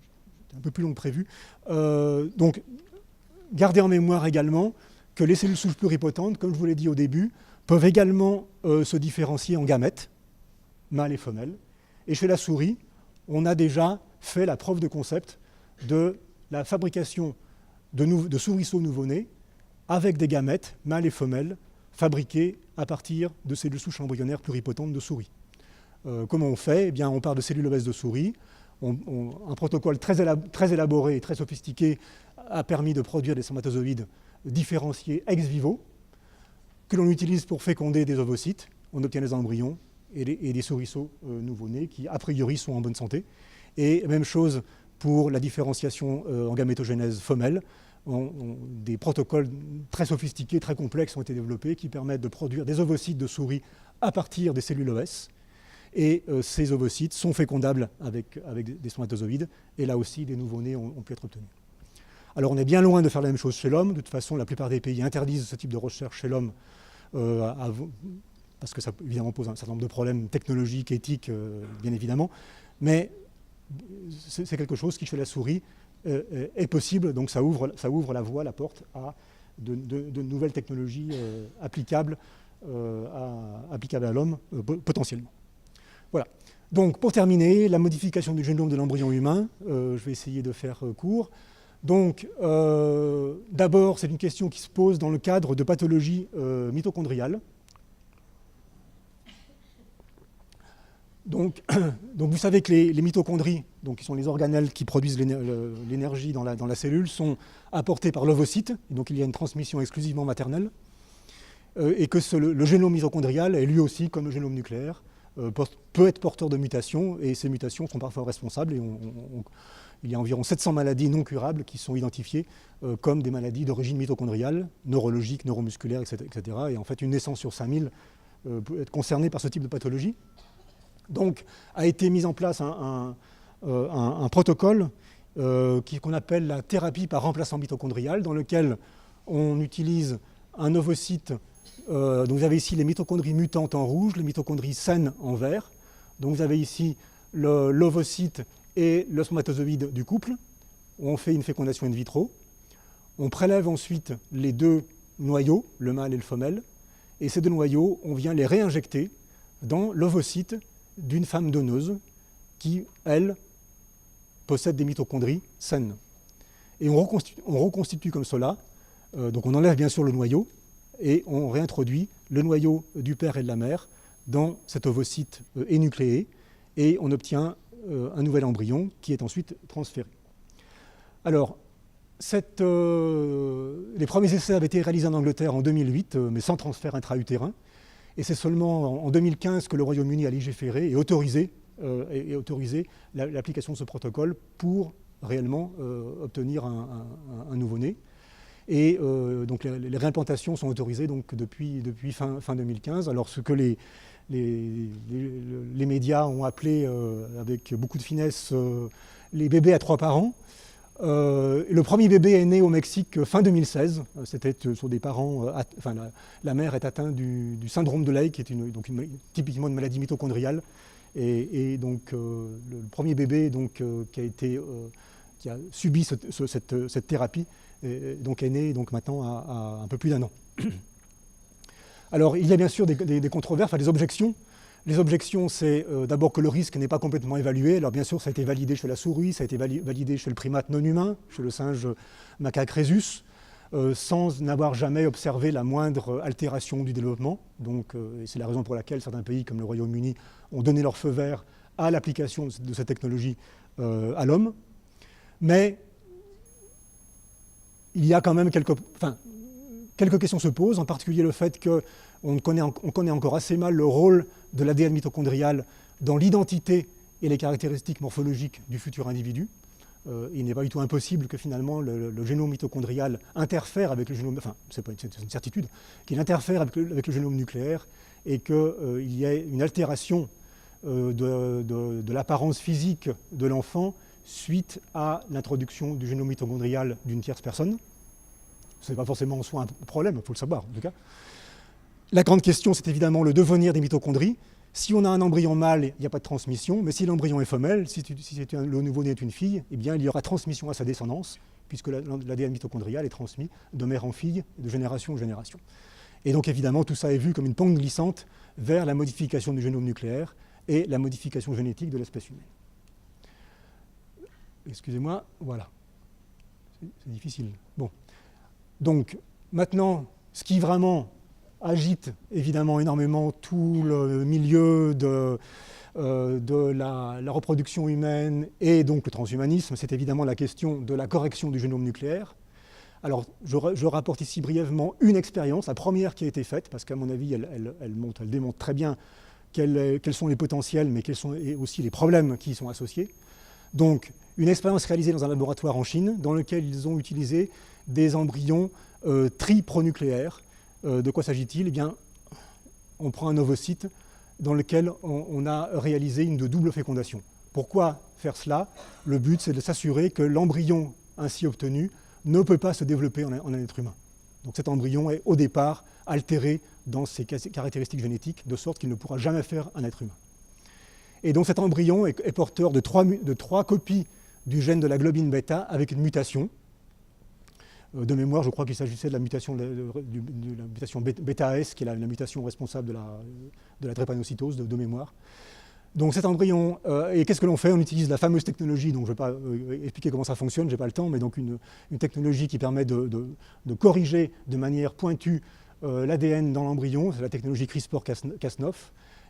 c'est un peu plus long que prévu. Donc, gardez en mémoire également que les cellules souches pluripotentes, comme je vous l'ai dit au début, peuvent également se différencier en gamètes, mâles et femelles. Et chez la souris, on a déjà fait la preuve de concept de la fabrication de souriceaux nouveau-nés avec des gamètes, mâles et femelles, fabriqués à partir de cellules souches embryonnaires pluripotentes de souris. Comment on fait? Eh bien, on part de cellules obèses de souris. Un protocole très élaboré et très sophistiqué a permis de produire des spermatozoïdes différenciés ex vivo que l'on utilise pour féconder des ovocytes. On obtient des embryons et des souriceaux nouveau-nés qui, a priori, sont en bonne santé. Et même chose pour la différenciation en gamétogénèse femelle. Des protocoles très sophistiqués, très complexes ont été développés qui permettent de produire des ovocytes de souris à partir des cellules OS. Et ces ovocytes sont fécondables avec des spermatozoïdes. Et là aussi, des nouveau-nés ont pu être obtenus. Alors, on est bien loin de faire la même chose chez l'homme. De toute façon, la plupart des pays interdisent ce type de recherche chez l'homme parce que ça, évidemment, pose un certain nombre de problèmes technologiques, éthiques, bien évidemment. Mais c'est quelque chose qui, chez la souris, est possible. Donc, ça ouvre la voie, la porte à de nouvelles technologies applicables à l'homme, potentiellement. Voilà. Donc, pour terminer, la modification du génome de l'embryon humain, je vais essayer de faire court. Donc, d'abord, c'est une question qui se pose dans le cadre de pathologies mitochondriales. Donc, vous savez que les mitochondries, donc, qui sont les organelles qui produisent l'énergie dans la cellule, sont apportées par l'ovocyte. Donc, il y a une transmission exclusivement maternelle. Et que le génome mitochondrial est lui aussi, comme le génome nucléaire, peut être porteur de mutations, et ces mutations sont parfois responsables. Et il y a environ 700 maladies non curables qui sont identifiées comme des maladies d'origine mitochondriale, neurologiques, neuromusculaires, etc., etc. Et en fait, une naissance sur 5000 peut être concernée par ce type de pathologie. Donc, a été mis en place un protocole qu'on appelle la thérapie par remplaçant mitochondrial, dans lequel on utilise un ovocyte. Donc vous avez ici les mitochondries mutantes en rouge, les mitochondries saines en vert. Donc vous avez ici l'ovocyte et le spermatozoïde du couple. On fait une fécondation in vitro. On prélève ensuite les deux noyaux, le mâle et le femelle. Et ces deux noyaux, on vient les réinjecter dans l'ovocyte d'une femme donneuse qui, elle, possède des mitochondries saines. Et on reconstitue comme cela. Donc on enlève bien sûr le noyau et on réintroduit le noyau du père et de la mère dans cet ovocyte énucléé et on obtient un nouvel embryon qui est ensuite transféré. Alors, les premiers essais avaient été réalisés en Angleterre en 2008, mais sans transfert intra-utérin. Et c'est seulement en 2015 que le Royaume-Uni a légiféré et autorisé l'application de ce protocole pour réellement obtenir un nouveau-né. Et donc les réimplantations sont autorisées donc, depuis fin 2015. Alors ce que les médias ont appelé avec beaucoup de finesse les bébés à 3 parents. Le premier bébé est né au Mexique fin 2016. C'était sur des parents. La mère est atteinte du syndrome de Leigh, qui est typiquement une maladie mitochondriale. Et donc le premier bébé donc, qui a subi cette thérapie donc est né donc maintenant à un peu plus d'1 an. Alors il y a bien sûr des controverses, des objections. Les objections, c'est d'abord que le risque n'est pas complètement évalué. Alors bien sûr, ça a été validé chez la souris, ça a été validé chez le primate non humain, chez le singe macaque rhésus, sans n'avoir jamais observé la moindre altération du développement. Donc c'est la raison pour laquelle certains pays comme le Royaume-Uni ont donné leur feu vert à l'application de cette technologie à l'homme. Mais il y a quand même quelques questions se posent, en particulier le fait qu'on connaît encore assez mal le rôle de l'ADN mitochondrial dans l'identité et les caractéristiques morphologiques du futur individu. Il n'est pas du tout impossible que finalement le génome mitochondrial interfère avec le génome, enfin c'est une certitude, qu'il interfère avec le génome nucléaire et qu'il y ait une altération de l'apparence physique de l'enfant suite à l'introduction du génome mitochondrial d'une tierce personne. Ce n'est pas forcément en soi un problème, il faut le savoir en tout cas. La grande question, c'est évidemment le devenir des mitochondries. Si on a un embryon mâle, il n'y a pas de transmission, mais si l'embryon est femelle, si le nouveau-né est une fille, eh bien, il y aura transmission à sa descendance, puisque l'ADN mitochondrial est transmis de mère en fille, de génération en génération. Et donc évidemment, tout ça est vu comme une pente glissante vers la modification du génome nucléaire et la modification génétique de l'espèce humaine. Excusez-moi, voilà. C'est difficile. Bon. Donc, maintenant, ce qui vraiment agite évidemment énormément tout le milieu de la reproduction humaine et donc le transhumanisme, c'est évidemment la question de la correction du génome nucléaire. Alors, je rapporte ici brièvement une expérience, la première qui a été faite, parce qu'à mon avis, elle démontre très bien quels sont les potentiels, mais quels sont aussi les problèmes qui y sont associés. Donc, une expérience réalisée dans un laboratoire en Chine, dans lequel ils ont utilisé des embryons tripronucléaires. De quoi s'agit-il? Eh bien, on prend un ovocyte dans lequel on a réalisé une double fécondation. Pourquoi faire cela? Le but, c'est de s'assurer que l'embryon ainsi obtenu ne peut pas se développer en un être humain. Donc cet embryon est au départ altéré dans ses caractéristiques génétiques, de sorte qu'il ne pourra jamais faire un être humain. Et donc cet embryon est porteur de trois copies du gène de la globine bêta avec une mutation. De mémoire, je crois qu'il s'agissait de la mutation, bêta-S, qui est la mutation responsable de la drépanocytose de mémoire. Donc cet embryon, et qu'est-ce que l'on fait? On utilise la fameuse technologie, donc je ne vais pas expliquer comment ça fonctionne, je n'ai pas le temps, mais donc une technologie qui permet de corriger de manière pointue l'ADN dans l'embryon, c'est la technologie CRISPR-Cas9,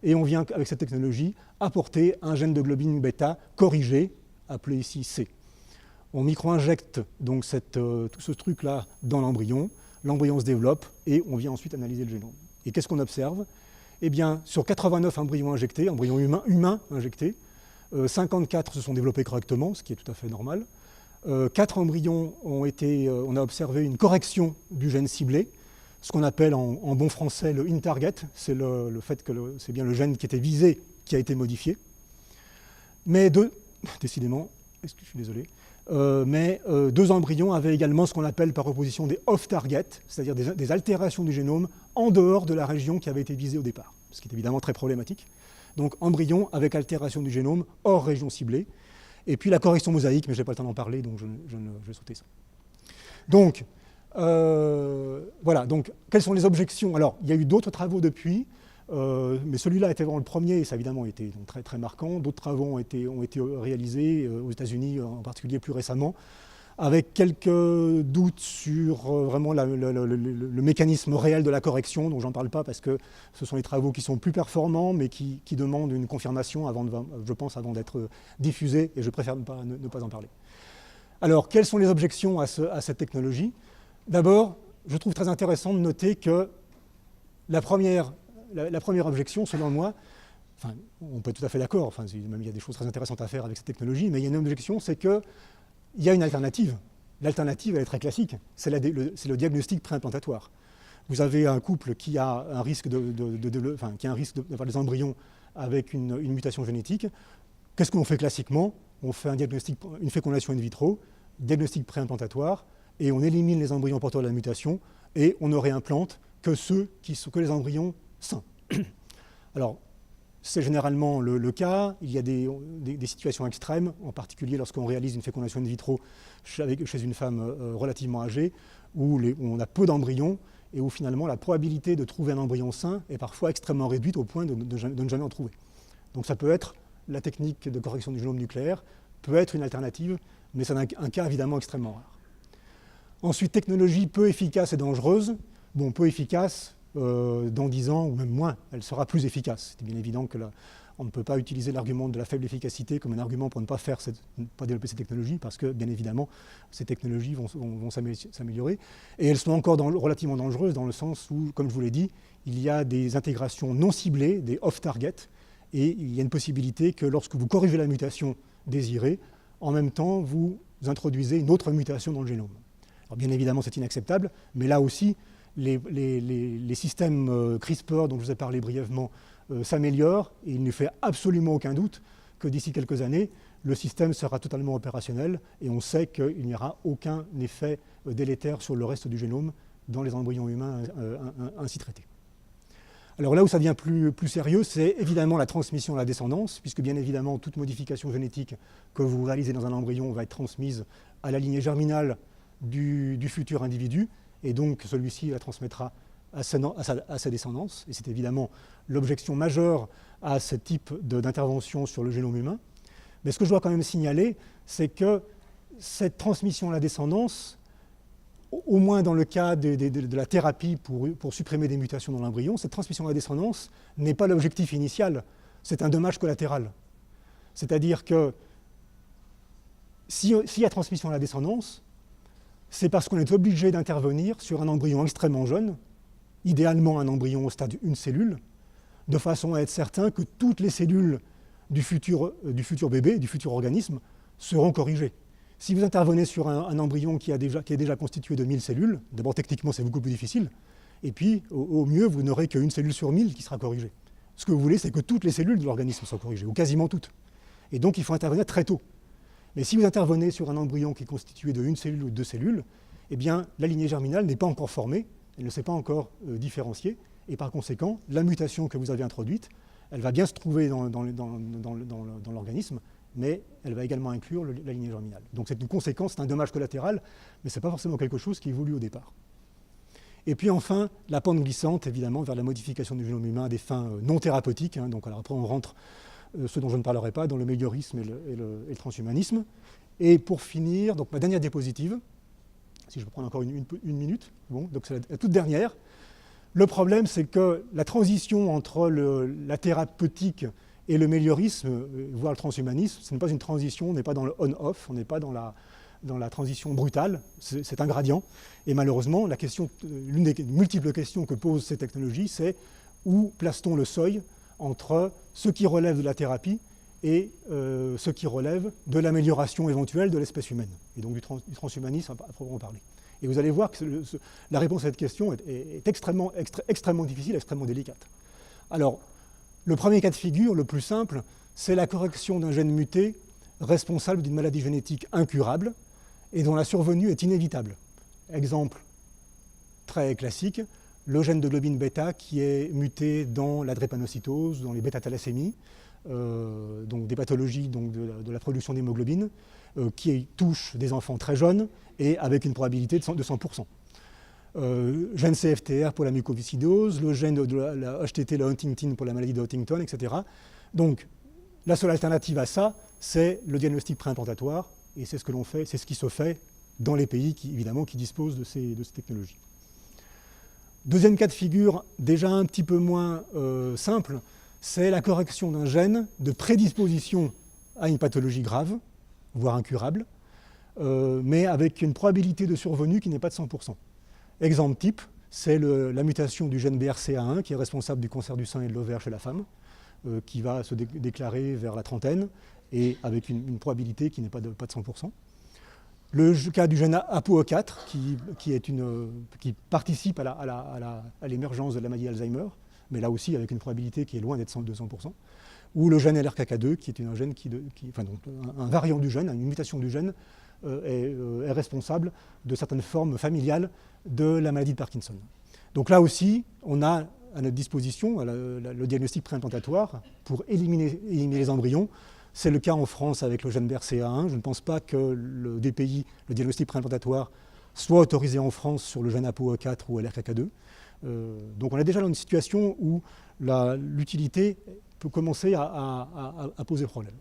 et on vient avec cette technologie apporter un gène de globine bêta corrigé, appelé ici C. On micro-injecte donc tout ce truc-là dans l'embryon se développe et on vient ensuite analyser le génome. Et qu'est-ce qu'on observe? Eh bien, sur 89 embryons injectés, embryons humains injectés, 54 se sont développés correctement, ce qui est tout à fait normal. 4 embryons on a observé une correction du gène ciblé, ce qu'on appelle en bon français le in-target, c'est le fait que c'est bien le gène qui était visé qui a été modifié. Mais décidément, je suis désolé, mais 2 embryons avaient également ce qu'on appelle par opposition des off-target, c'est-à-dire des altérations du génome en dehors de la région qui avait été visée au départ, ce qui est évidemment très problématique. Donc embryon avec altération du génome hors région ciblée. Et puis la correction mosaïque, mais je n'ai pas le temps d'en parler, donc je vais sauter ça. Donc, voilà, donc quelles sont les objections? Alors, il y a eu d'autres travaux depuis, mais celui-là était vraiment le premier, et ça a évidemment été donc, très, très marquant. D'autres travaux ont été réalisés aux États-Unis, en particulier plus récemment, avec quelques doutes sur vraiment le mécanisme réel de la correction, dont j'en parle pas parce que ce sont des travaux qui sont plus performants, mais qui demandent une confirmation, je pense, avant d'être diffusés, et je préfère ne pas en parler. Alors, quelles sont les objections à cette technologie? D'abord, je trouve très intéressant de noter que la première objection, selon moi, enfin, on peut être tout à fait d'accord, enfin, même il y a des choses très intéressantes à faire avec cette technologie, mais il y a une objection, c'est qu'il y a une alternative. L'alternative, elle est très classique, c'est le diagnostic préimplantatoire. Vous avez un couple qui a un risque d'avoir des embryons avec une mutation génétique. Qu'est-ce qu'on fait classiquement? On fait une fécondation in vitro, diagnostic préimplantatoire, et on élimine les embryons porteurs de la mutation, et on ne réimplante que les embryons sains. Alors, c'est généralement le cas. Il y a des situations extrêmes, en particulier lorsqu'on réalise une fécondation in vitro chez une femme relativement âgée, où on a peu d'embryons, et où finalement la probabilité de trouver un embryon sain est parfois extrêmement réduite au point de ne jamais en trouver. Donc ça peut être la technique de correction du génome nucléaire, peut être une alternative, mais c'est un cas évidemment extrêmement rare. Ensuite, technologie peu efficace et dangereuse. Bon, peu efficace, dans 10 ans ou même moins, elle sera plus efficace. C'est bien évident que On ne peut pas utiliser l'argument de la faible efficacité comme un argument pour ne pas développer ces technologies, parce que, bien évidemment, ces technologies vont s'améliorer. Et elles sont encore relativement dangereuses dans le sens où, comme je vous l'ai dit, il y a des intégrations non ciblées, des off-target, et il y a une possibilité que lorsque vous corrigez la mutation désirée, en même temps, vous introduisez une autre mutation dans le génome. Alors, bien évidemment, c'est inacceptable, mais là aussi, les systèmes CRISPR dont je vous ai parlé brièvement s'améliorent, et il ne fait absolument aucun doute que d'ici quelques années, le système sera totalement opérationnel, et on sait qu'il n'y aura aucun effet délétère sur le reste du génome dans les embryons humains ainsi traités. Alors là où ça devient plus sérieux, c'est évidemment la transmission à la descendance, puisque bien évidemment, toute modification génétique que vous réalisez dans un embryon va être transmise à la lignée germinale du futur individu, et donc celui-ci la transmettra à sa descendance. Et c'est évidemment l'objection majeure à ce type d'intervention sur le génome humain. Mais ce que je dois quand même signaler, c'est que cette transmission à la descendance, au moins dans le cas de la thérapie pour supprimer des mutations dans l'embryon, cette transmission à la descendance n'est pas l'objectif initial, c'est un dommage collatéral. C'est-à-dire que s'il y a transmission à la descendance, c'est parce qu'on est obligé d'intervenir sur un embryon extrêmement jeune, idéalement un embryon au stade d'une cellule, de façon à être certain que toutes les cellules du futur bébé, du futur organisme, seront corrigées. Si vous intervenez sur un embryon qui est déjà constitué de 1000 cellules, d'abord techniquement c'est beaucoup plus difficile, et puis au mieux vous n'aurez qu'une cellule sur 1000 qui sera corrigée. Ce que vous voulez, c'est que toutes les cellules de l'organisme soient corrigées, ou quasiment toutes. Et donc il faut intervenir très tôt. Mais si vous intervenez sur un embryon qui est constitué de 1 cellule ou 2 cellules, eh bien la lignée germinale n'est pas encore formée, elle ne s'est pas encore différenciée, et par conséquent, la mutation que vous avez introduite, elle va bien se trouver dans l'organisme, mais elle va également inclure la lignée germinale. Donc c'est une conséquence, c'est un dommage collatéral, mais ce n'est pas forcément quelque chose qui est voulu au départ. Et puis enfin, la pente glissante, évidemment, vers la modification du génome humain à des fins non thérapeutiques. Donc alors après, on rentre, ce dont je ne parlerai pas, dans le méliorisme et le transhumanisme. Et pour finir, donc ma dernière diapositive, si je peux prendre encore une minute, bon, donc c'est la toute dernière. Le problème, c'est que la transition entre la thérapeutique et le méliorisme, voire le transhumanisme, ce n'est pas une transition, on n'est pas dans le on-off, on n'est pas dans la transition brutale, c'est un gradient. Et malheureusement, l'une des multiples questions que posent ces technologies, c'est où place-t-on le seuil entre ce qui relève de la thérapie et ce qui relève de l'amélioration éventuelle de l'espèce humaine, et donc du transhumanisme à proprement parler. Et vous allez voir que la réponse à cette question est extrêmement difficile, extrêmement délicate. Alors, le premier cas de figure, le plus simple, c'est la correction d'un gène muté responsable d'une maladie génétique incurable et dont la survenue est inévitable. Exemple très classique, le gène de globine bêta qui est muté dans la drépanocytose, dans les bêta-thalassémies, donc des pathologies donc de la production d'hémoglobine, qui touchent des enfants très jeunes et avec une probabilité de 100%. Gène CFTR pour la mucoviscidose, le gène de la HTT, le Huntington pour la maladie de Huntington, etc. Donc, la seule alternative à ça, c'est le diagnostic préimplantatoire, et c'est ce que l'on fait, c'est ce qui se fait dans les pays qui disposent de ces technologies. Deuxième cas de figure, déjà un petit peu moins simple, c'est la correction d'un gène de prédisposition à une pathologie grave, voire incurable, mais avec une probabilité de survenue qui n'est pas de 100%. Exemple type, c'est la mutation du gène BRCA1 qui est responsable du cancer du sein et de l'ovaire chez la femme, qui va se déclarer vers la trentaine et avec une probabilité qui n'est pas de 100%. Le cas du gène APOE4 qui participe à l'émergence de la maladie d'Alzheimer, mais là aussi avec une probabilité qui est loin d'être de 100%. Ou le gène LRKK2 qui est un gène un variant du gène, une mutation du gène est responsable de certaines formes familiales de la maladie de Parkinson. Donc là aussi, on a à notre disposition le diagnostic préimplantatoire pour éliminer les embryons. C'est le cas en France avec le gène BRCA1. Je ne pense pas que le DPI, le diagnostic préimplantatoire, soit autorisé en France sur le gène APOE4 ou LRKK2. Donc on est déjà dans une situation où l'utilité peut commencer à poser problème.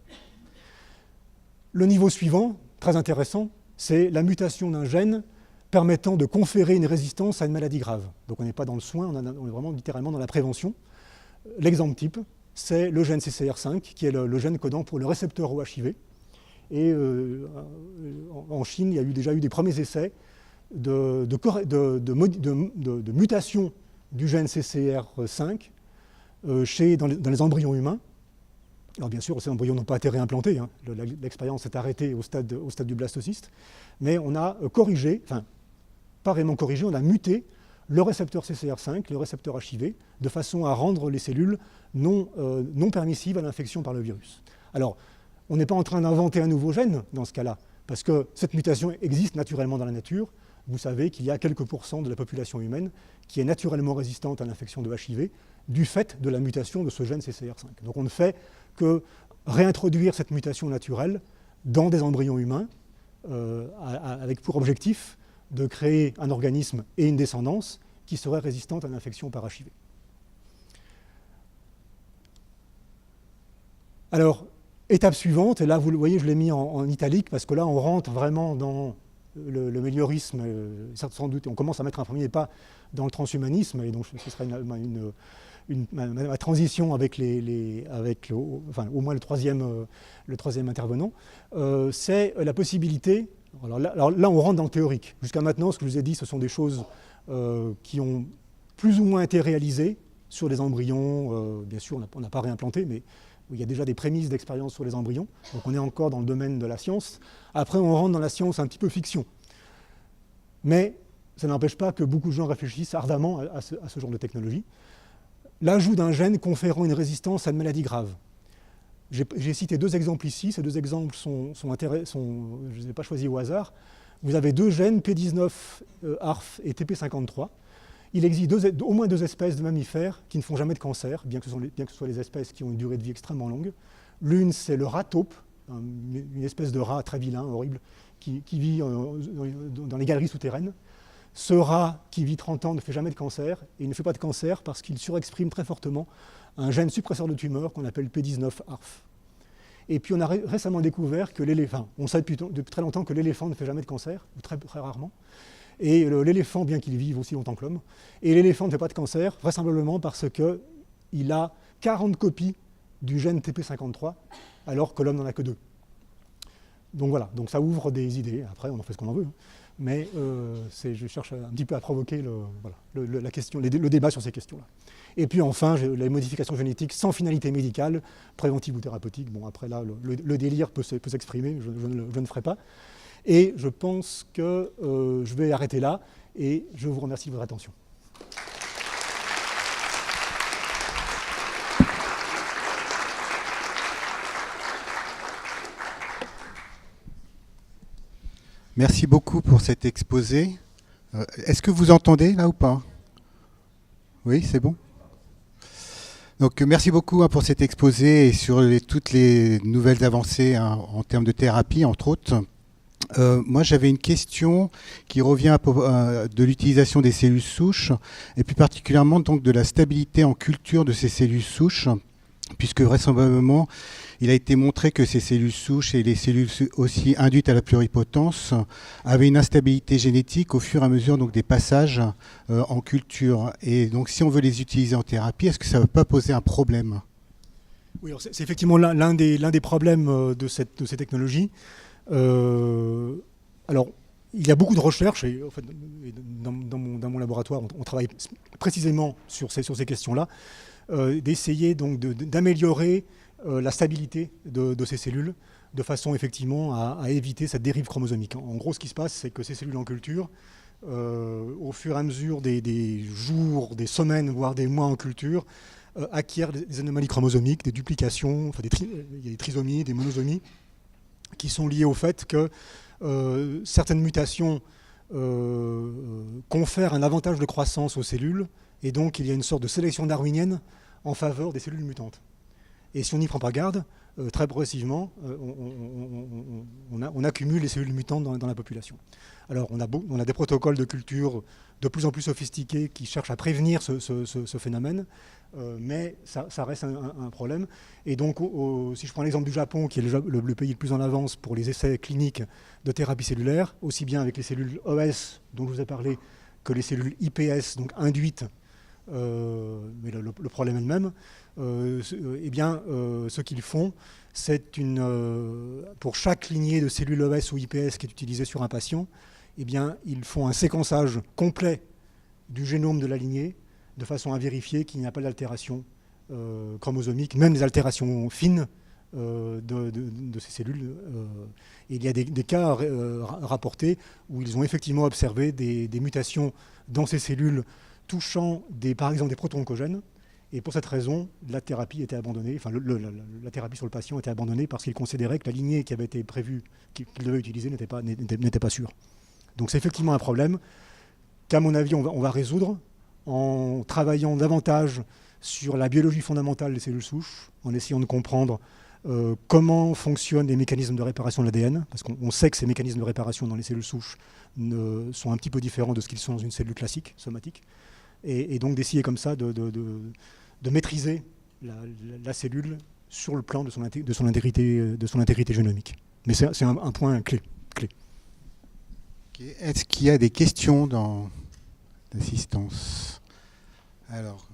Le niveau suivant, très intéressant, c'est la mutation d'un gène permettant de conférer une résistance à une maladie grave. Donc on n'est pas dans le soin, on est vraiment littéralement dans la prévention. L'exemple type, c'est le gène CCR5, qui est le gène codant pour le récepteur au HIV. Et en Chine, il y a déjà eu des premiers essais de mutation du gène CCR5 dans les embryons humains. Alors bien sûr, ces embryons n'ont pas été réimplantés, hein. L'expérience s'est arrêtée au stade du blastocyste, mais on a corrigé, enfin, pas vraiment corrigé, on a muté le récepteur CCR5, le récepteur HIV, de façon à rendre les cellules non permissives à l'infection par le virus. Alors, on n'est pas en train d'inventer un nouveau gène dans ce cas-là, parce que cette mutation existe naturellement dans la nature. Vous savez qu'il y a quelques pourcents de la population humaine qui est naturellement résistante à l'infection de HIV du fait de la mutation de ce gène CCR5. Donc on ne fait que réintroduire cette mutation naturelle dans des embryons humains avec pour objectif de créer un organisme et une descendance qui serait résistante à l'infection par HIV. Alors, étape suivante, et là vous le voyez, je l'ai mis en italique parce que là on rentre vraiment dans le méliorisme, sans doute, on commence à mettre un premier pas dans le transhumanisme, et donc ce sera ma transition avec au moins le troisième intervenant, c'est la possibilité. Alors là, on rentre dans le théorique. Jusqu'à maintenant, ce que je vous ai dit, ce sont des choses qui ont plus ou moins été réalisées sur les embryons. Bien sûr, on n'a pas réimplanté, mais il y a déjà des prémices d'expérience sur les embryons. Donc on est encore dans le domaine de la science. Après, on rentre dans la science un petit peu fiction. Mais ça n'empêche pas que beaucoup de gens réfléchissent ardemment à ce genre de technologie. L'ajout d'un gène conférant une résistance à une maladie grave. J'ai cité deux exemples ici. Ces deux exemples je ne les ai pas choisis au hasard. Vous avez deux gènes, P19-ARF et TP53. Il existe au moins deux espèces de mammifères qui ne font jamais de cancer, bien que ce soit les espèces qui ont une durée de vie extrêmement longue. L'une, c'est le rat taupe, une espèce de rat très vilain, horrible, qui vit dans les galeries souterraines. Ce rat qui vit 30 ans ne fait jamais de cancer, et il ne fait pas de cancer parce qu'il surexprime très fortement un gène suppresseur de tumeur qu'on appelle P19-ARF. Et puis on a récemment découvert que l'éléphant, on sait depuis très longtemps que l'éléphant ne fait jamais de cancer, ou très, très rarement, et l'éléphant, bien qu'il vive aussi longtemps que l'homme, et l'éléphant ne fait pas de cancer, vraisemblablement parce qu'il a 40 copies du gène TP53, alors que l'homme n'en a que 2. Donc voilà, donc ça ouvre des idées, après on en fait ce qu'on en veut, hein. Mais je cherche un petit peu à provoquer la question, le débat sur ces questions-là. Et puis enfin, les modifications génétiques sans finalité médicale, préventive ou thérapeutique. Bon, après là, le délire peut s'exprimer, je ne le ferai pas. Et je pense que je vais arrêter là, et je vous remercie de votre attention. Merci beaucoup pour cet exposé. Est-ce que vous entendez là ou pas? Oui, c'est bon. Donc merci beaucoup pour cet exposé et sur toutes les nouvelles avancées en termes de thérapie, entre autres. Moi, j'avais une question qui revient de l'utilisation des cellules souches, et plus particulièrement donc de la stabilité en culture de ces cellules souches, puisque vraisemblablement, il a été montré que ces cellules souches et les cellules aussi induites à la pluripotence avaient une instabilité génétique au fur et à mesure donc, des passages en culture. Et donc, si on veut les utiliser en thérapie, est-ce que ça ne va pas poser un problème? Oui, c'est effectivement l'un des problèmes de ces technologies. Alors, il y a beaucoup de recherches, et en fait, dans mon laboratoire, on travaille précisément sur ces questions-là, d'essayer donc d'améliorer la stabilité de ces cellules, de façon effectivement à éviter cette dérive chromosomique. En gros, ce qui se passe, c'est que ces cellules en culture, au fur et à mesure des jours, des semaines, voire des mois en culture, acquièrent des anomalies chromosomiques, des duplications, enfin il y a des trisomies, des monosomies, qui sont liées au fait que certaines mutations confèrent un avantage de croissance aux cellules, et donc il y a une sorte de sélection darwinienne en faveur des cellules mutantes. Et si on n'y prend pas garde, très progressivement, on accumule les cellules mutantes dans la population. Alors on a des protocoles de culture de plus en plus sophistiqués qui cherchent à prévenir ce phénomène, mais ça reste un problème. Et donc, si je prends l'exemple du Japon, qui est le pays le plus en avance pour les essais cliniques de thérapie cellulaire, aussi bien avec les cellules OS, dont je vous ai parlé, que les cellules iPS, donc induites mais le problème est le même. Ce qu'ils font, c'est pour chaque lignée de cellules ES ou IPS qui est utilisée sur un patient, ils font un séquençage complet du génome de la lignée de façon à vérifier qu'il n'y a pas d'altération chromosomique, même des altérations fines de ces cellules. Et il y a des cas rapportés où ils ont effectivement observé des mutations dans ces cellules touchant par exemple des proto-oncogènes. Et pour cette raison, la thérapie était abandonnée, enfin la thérapie sur le patient était abandonnée parce qu'ils considéraient que la lignée qui avait été prévue, qu'ils devaient utiliser, n'était pas sûre. Donc c'est effectivement un problème qu'à mon avis on va résoudre en travaillant davantage sur la biologie fondamentale des cellules souches, en essayant de comprendre comment fonctionnent les mécanismes de réparation de l'ADN, parce qu'on sait que ces mécanismes de réparation dans les cellules souches sont un petit peu différents de ce qu'ils sont dans une cellule classique, somatique, et donc d'essayer comme ça de maîtriser la cellule sur le plan de son intégrité génomique. Mais c'est un point clé. Okay. Est-ce qu'il y a des questions dans l'assistance? Alors.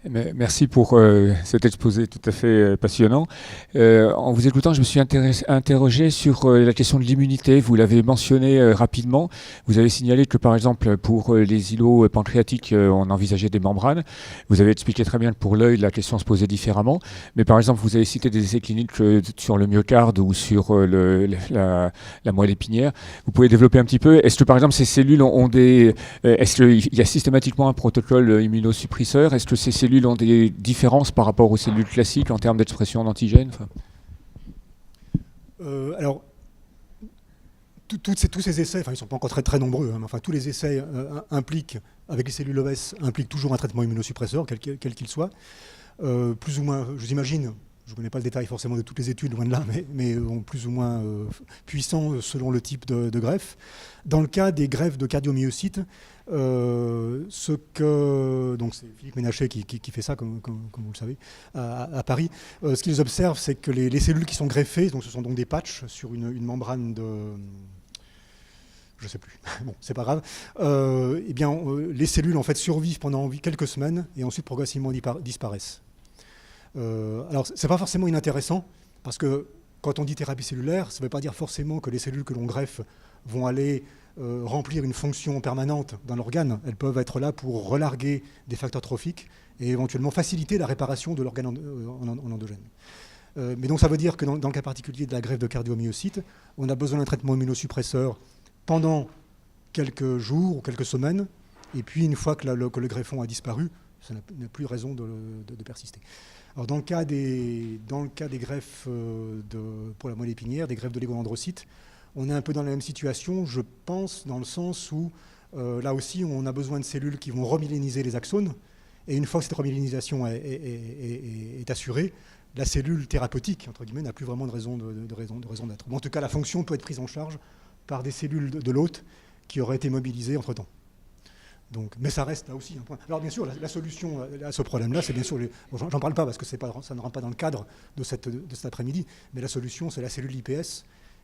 Merci pour cet exposé tout à fait passionnant. En vous écoutant, je me suis interrogé sur la question de l'immunité. Vous l'avez mentionné rapidement. Vous avez signalé que, par exemple, pour les îlots pancréatiques, on envisageait des membranes. Vous avez expliqué très bien que pour l'œil, la question se posait différemment. Mais par exemple, vous avez cité des essais cliniques sur le myocarde ou sur la moelle épinière. Vous pouvez développer un petit peu. Est-ce que, par exemple, ces cellules ont est-ce qu'il y a systématiquement un protocole immunosuppresseur? Est-ce que ces cellules ont des différences par rapport aux cellules classiques en termes d'expression d'antigènes? Alors, tous ces essais, ils ne sont pas encore très nombreux, mais tous les essais impliquent, avec les cellules OS, impliquent toujours un traitement immunosuppresseur, quel qu'il soit. Plus ou moins, je vous imagine, je ne connais pas le détail forcément de toutes les études, loin de là, mais plus ou moins puissants selon le type de greffe. Dans le cas des greffes de cardiomyocytes, donc c'est Philippe Ménaché qui fait ça, comme vous le savez, à Paris. Ce qu'ils observent, c'est que les cellules qui sont greffées, donc ce sont donc des patchs sur une membrane de... je ne sais plus, bon, c'est pas grave, les cellules en fait survivent pendant quelques semaines et ensuite progressivement disparaissent. Alors, ce n'est pas forcément inintéressant, parce que quand on dit thérapie cellulaire, ça ne veut pas dire forcément que les cellules que l'on greffe vont aller remplir une fonction permanente dans l'organe. Elles peuvent être là pour relarguer des facteurs trophiques et éventuellement faciliter la réparation de l'organe en endogène. Mais donc ça veut dire que dans le cas particulier de la greffe de cardiomyocytes, on a besoin d'un traitement immunosuppresseur pendant quelques jours ou quelques semaines, et puis une fois que le greffon a disparu, ça n'a plus raison de persister. Alors dans le cas des greffes pour la moelle épinière, des greffes de légodendrocytes, on est un peu dans la même situation, je pense, dans le sens où là aussi on a besoin de cellules qui vont remyéliser les axones, et une fois que cette remyélinisation est assurée, la cellule thérapeutique, entre guillemets, n'a plus vraiment de raison d'être. En tout cas, la fonction peut être prise en charge par des cellules de l'hôte qui auraient été mobilisées entre-temps. Donc, mais ça reste là aussi un point. Alors bien sûr, la solution à ce problème-là, c'est bien sûr... j'en parle pas parce que ça ne rentre pas dans le cadre de cet après-midi, mais la solution, c'est la cellule IPS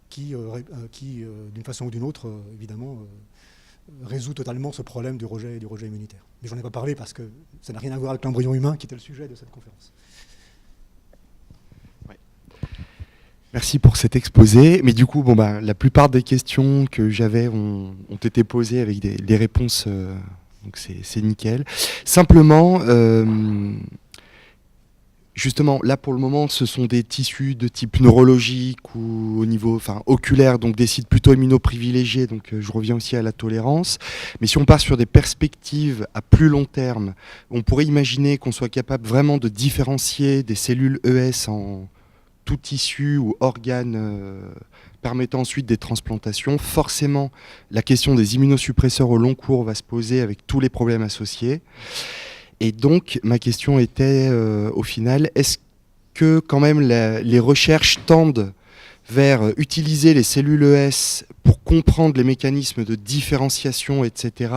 qui d'une façon ou d'une autre, évidemment, résout totalement ce problème du rejet immunitaire. Mais j'en ai pas parlé parce que ça n'a rien à voir avec l'embryon humain qui était le sujet de cette conférence. Ouais. Merci pour cet exposé. Mais du coup, la plupart des questions que j'avais ont été posées avec des réponses, donc c'est nickel. Simplement, justement, là pour le moment, ce sont des tissus de type neurologique ou au niveau oculaire, donc des sites plutôt immunoprivilégiés, donc je reviens aussi à la tolérance. Mais si on part sur des perspectives à plus long terme, on pourrait imaginer qu'on soit capable vraiment de différencier des cellules ES en tout tissu ou organe permettant ensuite des transplantations. Forcément, la question des immunosuppresseurs au long cours va se poser avec tous les problèmes associés. Et donc, ma question était, au final, est-ce que quand même les recherches tendent vers utiliser les cellules ES pour comprendre les mécanismes de différenciation, etc.,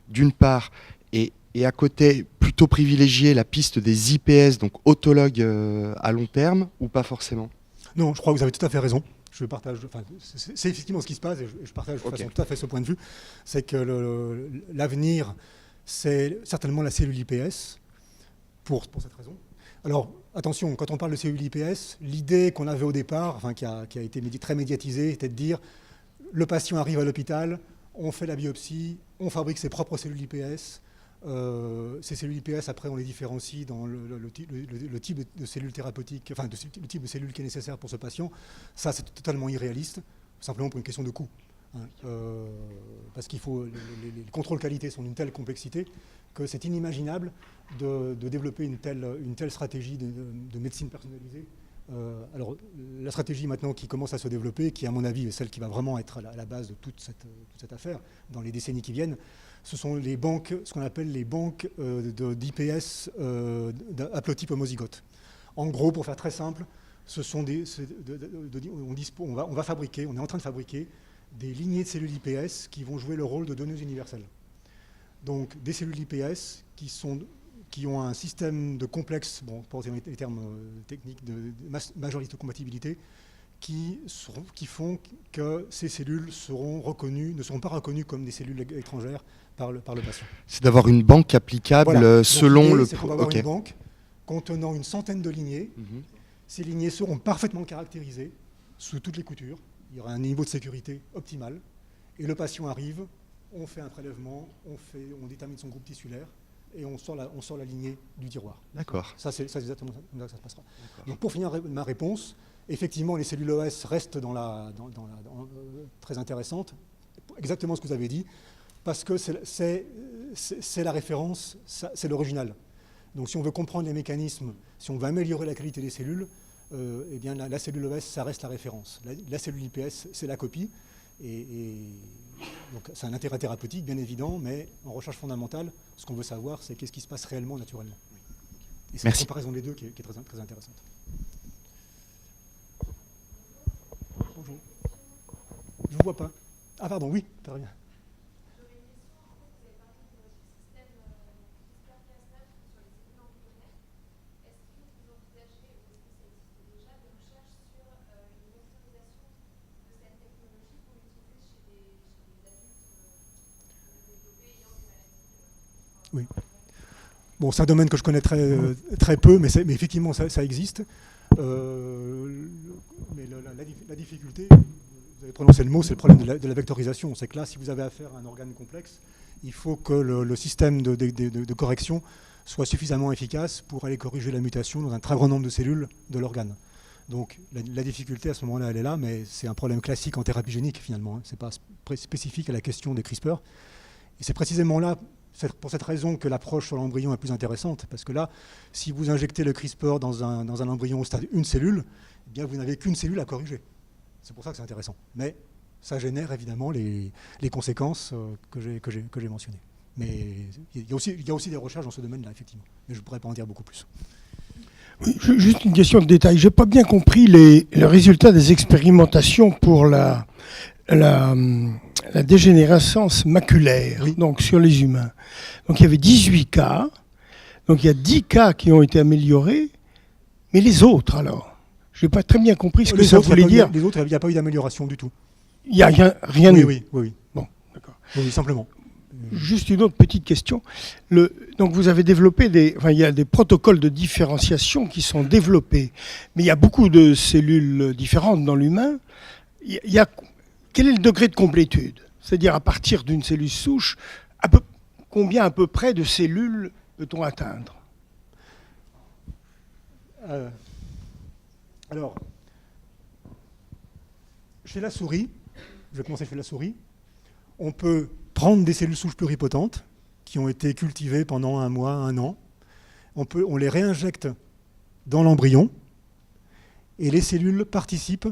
d'une part, et à côté, plutôt privilégier la piste des IPS, donc autologues à long terme, ou pas forcément? Non, je crois que vous avez tout à fait raison. je partage, enfin, c'est effectivement ce qui se passe, et je partage de façon tout à fait ce point de vue, c'est que l'avenir, c'est certainement la cellule IPS, pour cette raison. Alors, attention, quand on parle de cellule IPS, l'idée qu'on avait au départ, enfin, qui a été très médiatisée, était de dire, le patient arrive à l'hôpital, on fait la biopsie, on fabrique ses propres cellules IPS. Ces cellules IPS, après, on les différencie dans le type de cellules thérapeutiques, enfin, le type de cellules qui est nécessaire pour ce patient. Ça, c'est totalement irréaliste, simplement pour une question de coût. Parce qu'il faut, les contrôles qualité sont d'une telle complexité que c'est inimaginable de développer une telle stratégie de médecine personnalisée. Alors, la stratégie maintenant qui commence à se développer, qui à mon avis est celle qui va vraiment être à la base de toute cette affaire dans les décennies qui viennent, ce sont les banques, ce qu'on appelle les banques d'IPS haplotype homozygote. En gros, pour faire très simple, ce sont on va fabriquer, on est en train de fabriquer des lignées de cellules IPS qui vont jouer le rôle de donneuses universelles. Donc des cellules IPS qui ont un système de complexe, bon, pour les termes techniques, de majorité de compatibilité, qui font que ces cellules ne seront pas reconnues comme des cellules étrangères par le patient. C'est d'avoir une banque applicable selon le... C'est qu'on va avoir une banque contenant une centaine de lignées. Ces lignées seront parfaitement caractérisées sous toutes les coutures. Il y aura un niveau de sécurité optimal. Et le patient arrive, on fait un prélèvement, on détermine son groupe tissulaire et on sort la lignée du tiroir. D'accord. Ça, c'est exactement comme ça que ça se passera. Donc pour finir ma réponse, effectivement, les cellules OS restent très intéressantes, exactement ce que vous avez dit, parce que c'est la référence, c'est l'original. Donc si on veut comprendre les mécanismes, si on veut améliorer la qualité des cellules, eh bien la cellule OS, ça reste la référence. La cellule IPS, c'est la copie. Donc c'est un intérêt thérapeutique, bien évident, mais en recherche fondamentale, ce qu'on veut savoir, c'est qu'est-ce qui se passe réellement, naturellement. Et c'est la comparaison des deux qui est très, très intéressante. Bonjour. Je ne vous vois pas. Ah pardon, oui, très bien. Oui. Bon, c'est un domaine que je connais très peu, mais effectivement, ça existe. Mais la difficulté, vous avez prononcé le mot, c'est le problème de la vectorisation. C'est que là, si vous avez affaire à un organe complexe, il faut que le système de correction soit suffisamment efficace pour aller corriger la mutation dans un très grand nombre de cellules de l'organe. Donc la difficulté à ce moment-là, elle est là, mais c'est un problème classique en thérapie génique finalement. Ce n'est pas spécifique à la question des CRISPR. Et c'est précisément là, c'est pour cette raison que l'approche sur l'embryon est plus intéressante, parce que là, si vous injectez le CRISPR dans un embryon au stade une cellule, eh bien vous n'avez qu'une cellule à corriger. C'est pour ça que c'est intéressant. Mais ça génère évidemment les conséquences que j'ai mentionnées. Mais il y a aussi des recherches dans ce domaine-là, effectivement. Mais je ne pourrais pas en dire beaucoup plus. Oui, juste une question de détail. Je n'ai pas bien compris les résultats des expérimentations pour la dégénérescence maculaire, oui. Donc sur les humains. Donc il y avait 18 cas, donc il y a 10 cas qui ont été améliorés, mais les autres alors? Je n'ai pas très bien compris ce que ça voulait dire. Les autres, il n'y a pas eu d'amélioration du tout. Il n'y a rien eu. Oui. Bon, d'accord. Oui, simplement. Juste une autre petite question. Donc vous avez développé il y a des protocoles de différenciation qui sont développés, mais il y a beaucoup de cellules différentes dans l'humain. Quel est le degré de complétude? C'est-à-dire à partir d'une cellule souche, combien à peu près de cellules peut-on atteindre? Alors, chez la souris, je vais commencer chez la souris, on peut prendre des cellules souches pluripotentes qui ont été cultivées pendant 1 mois, 1 an. On les réinjecte dans l'embryon et les cellules participent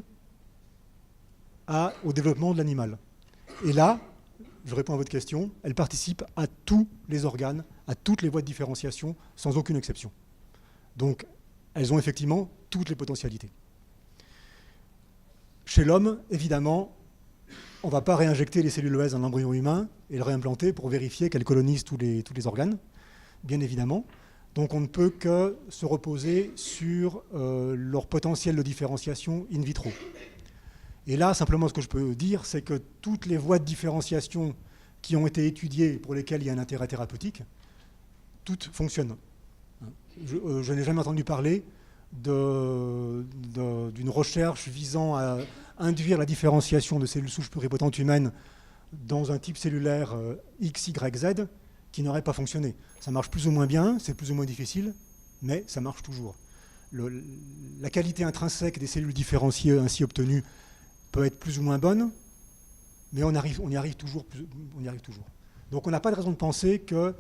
au développement de l'animal. Et là, je réponds à votre question, elles participent à tous les organes, à toutes les voies de différenciation, sans aucune exception. Donc, elles ont effectivement toutes les potentialités. Chez l'homme, évidemment, on ne va pas réinjecter les cellules OS dans l'embryon humain et le réimplanter pour vérifier qu'elles colonisent tous les organes, bien évidemment. Donc on ne peut que se reposer sur leur potentiel de différenciation in vitro. Et là, simplement, ce que je peux dire, c'est que toutes les voies de différenciation qui ont été étudiées, pour lesquelles il y a un intérêt thérapeutique, toutes fonctionnent. Je n'ai jamais entendu parler d'une recherche visant à induire la différenciation de cellules souches pluripotentes humaines dans un type cellulaire X, Y, Z qui n'aurait pas fonctionné. Ça marche plus ou moins bien, c'est plus ou moins difficile, mais ça marche toujours. La qualité intrinsèque des cellules différenciées ainsi obtenues peut être plus ou moins bonne, mais on y arrive toujours. Donc on n'a pas de raison de penser que,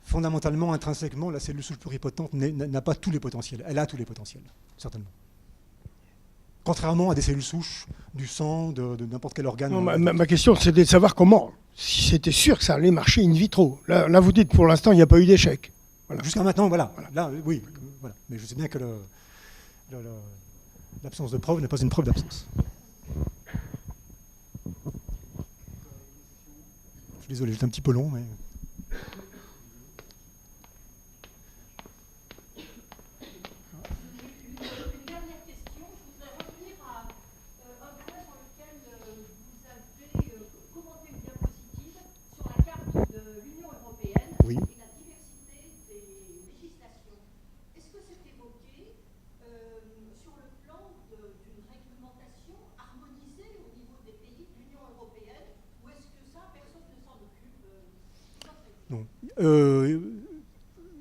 fondamentalement, intrinsèquement, la cellule souche pluripotente n'a pas tous les potentiels. Elle a tous les potentiels, certainement. Contrairement à des cellules souches du sang, de n'importe quel organe. Non, ma question, c'était de savoir comment, si c'était sûr que ça allait marcher in vitro. Là vous dites, pour l'instant, il n'y a pas eu d'échec. Voilà. Jusqu'à maintenant, voilà. Là, oui, voilà. Mais je sais bien que l'absence de preuve n'est pas une preuve d'absence. Je suis désolé, j'étais un petit peu long, mais... Oui. Et la diversité des législations. Est-ce que c'est évoqué sur le plan d'une réglementation harmonisée au niveau des pays de l'Union européenne, ou est-ce que ça, personne ne s'en occupe? Non.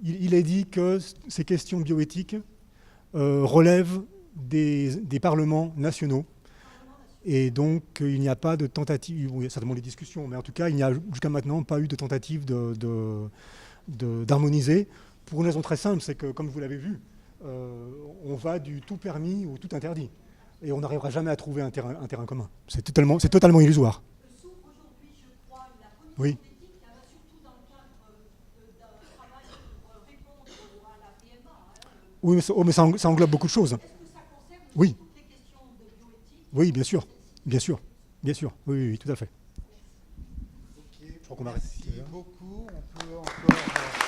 Il est dit que ces questions bioéthiques relèvent des parlements nationaux. Et donc, il n'y a pas de tentative, il y a certainement des discussions, mais en tout cas, il n'y a jusqu'à maintenant pas eu de tentative d'harmoniser, pour une raison très simple, c'est que, comme vous l'avez vu, on va du tout permis au tout interdit. Et on n'arrivera jamais à trouver un terrain commun. C'est totalement illusoire. S'ouvre aujourd'hui, je crois, la commission Oui. d'éthique, surtout dans le cadre d'un travail pour répondre à la PMA. Oui, mais ça englobe beaucoup de choses. Est-ce que ça concerne Oui. toutes les questions de bioéthique? Oui, bien sûr. Bien sûr. Oui, tout à fait. Ok, Je crois qu'on va merci arrêter là. beaucoup. On peut encore...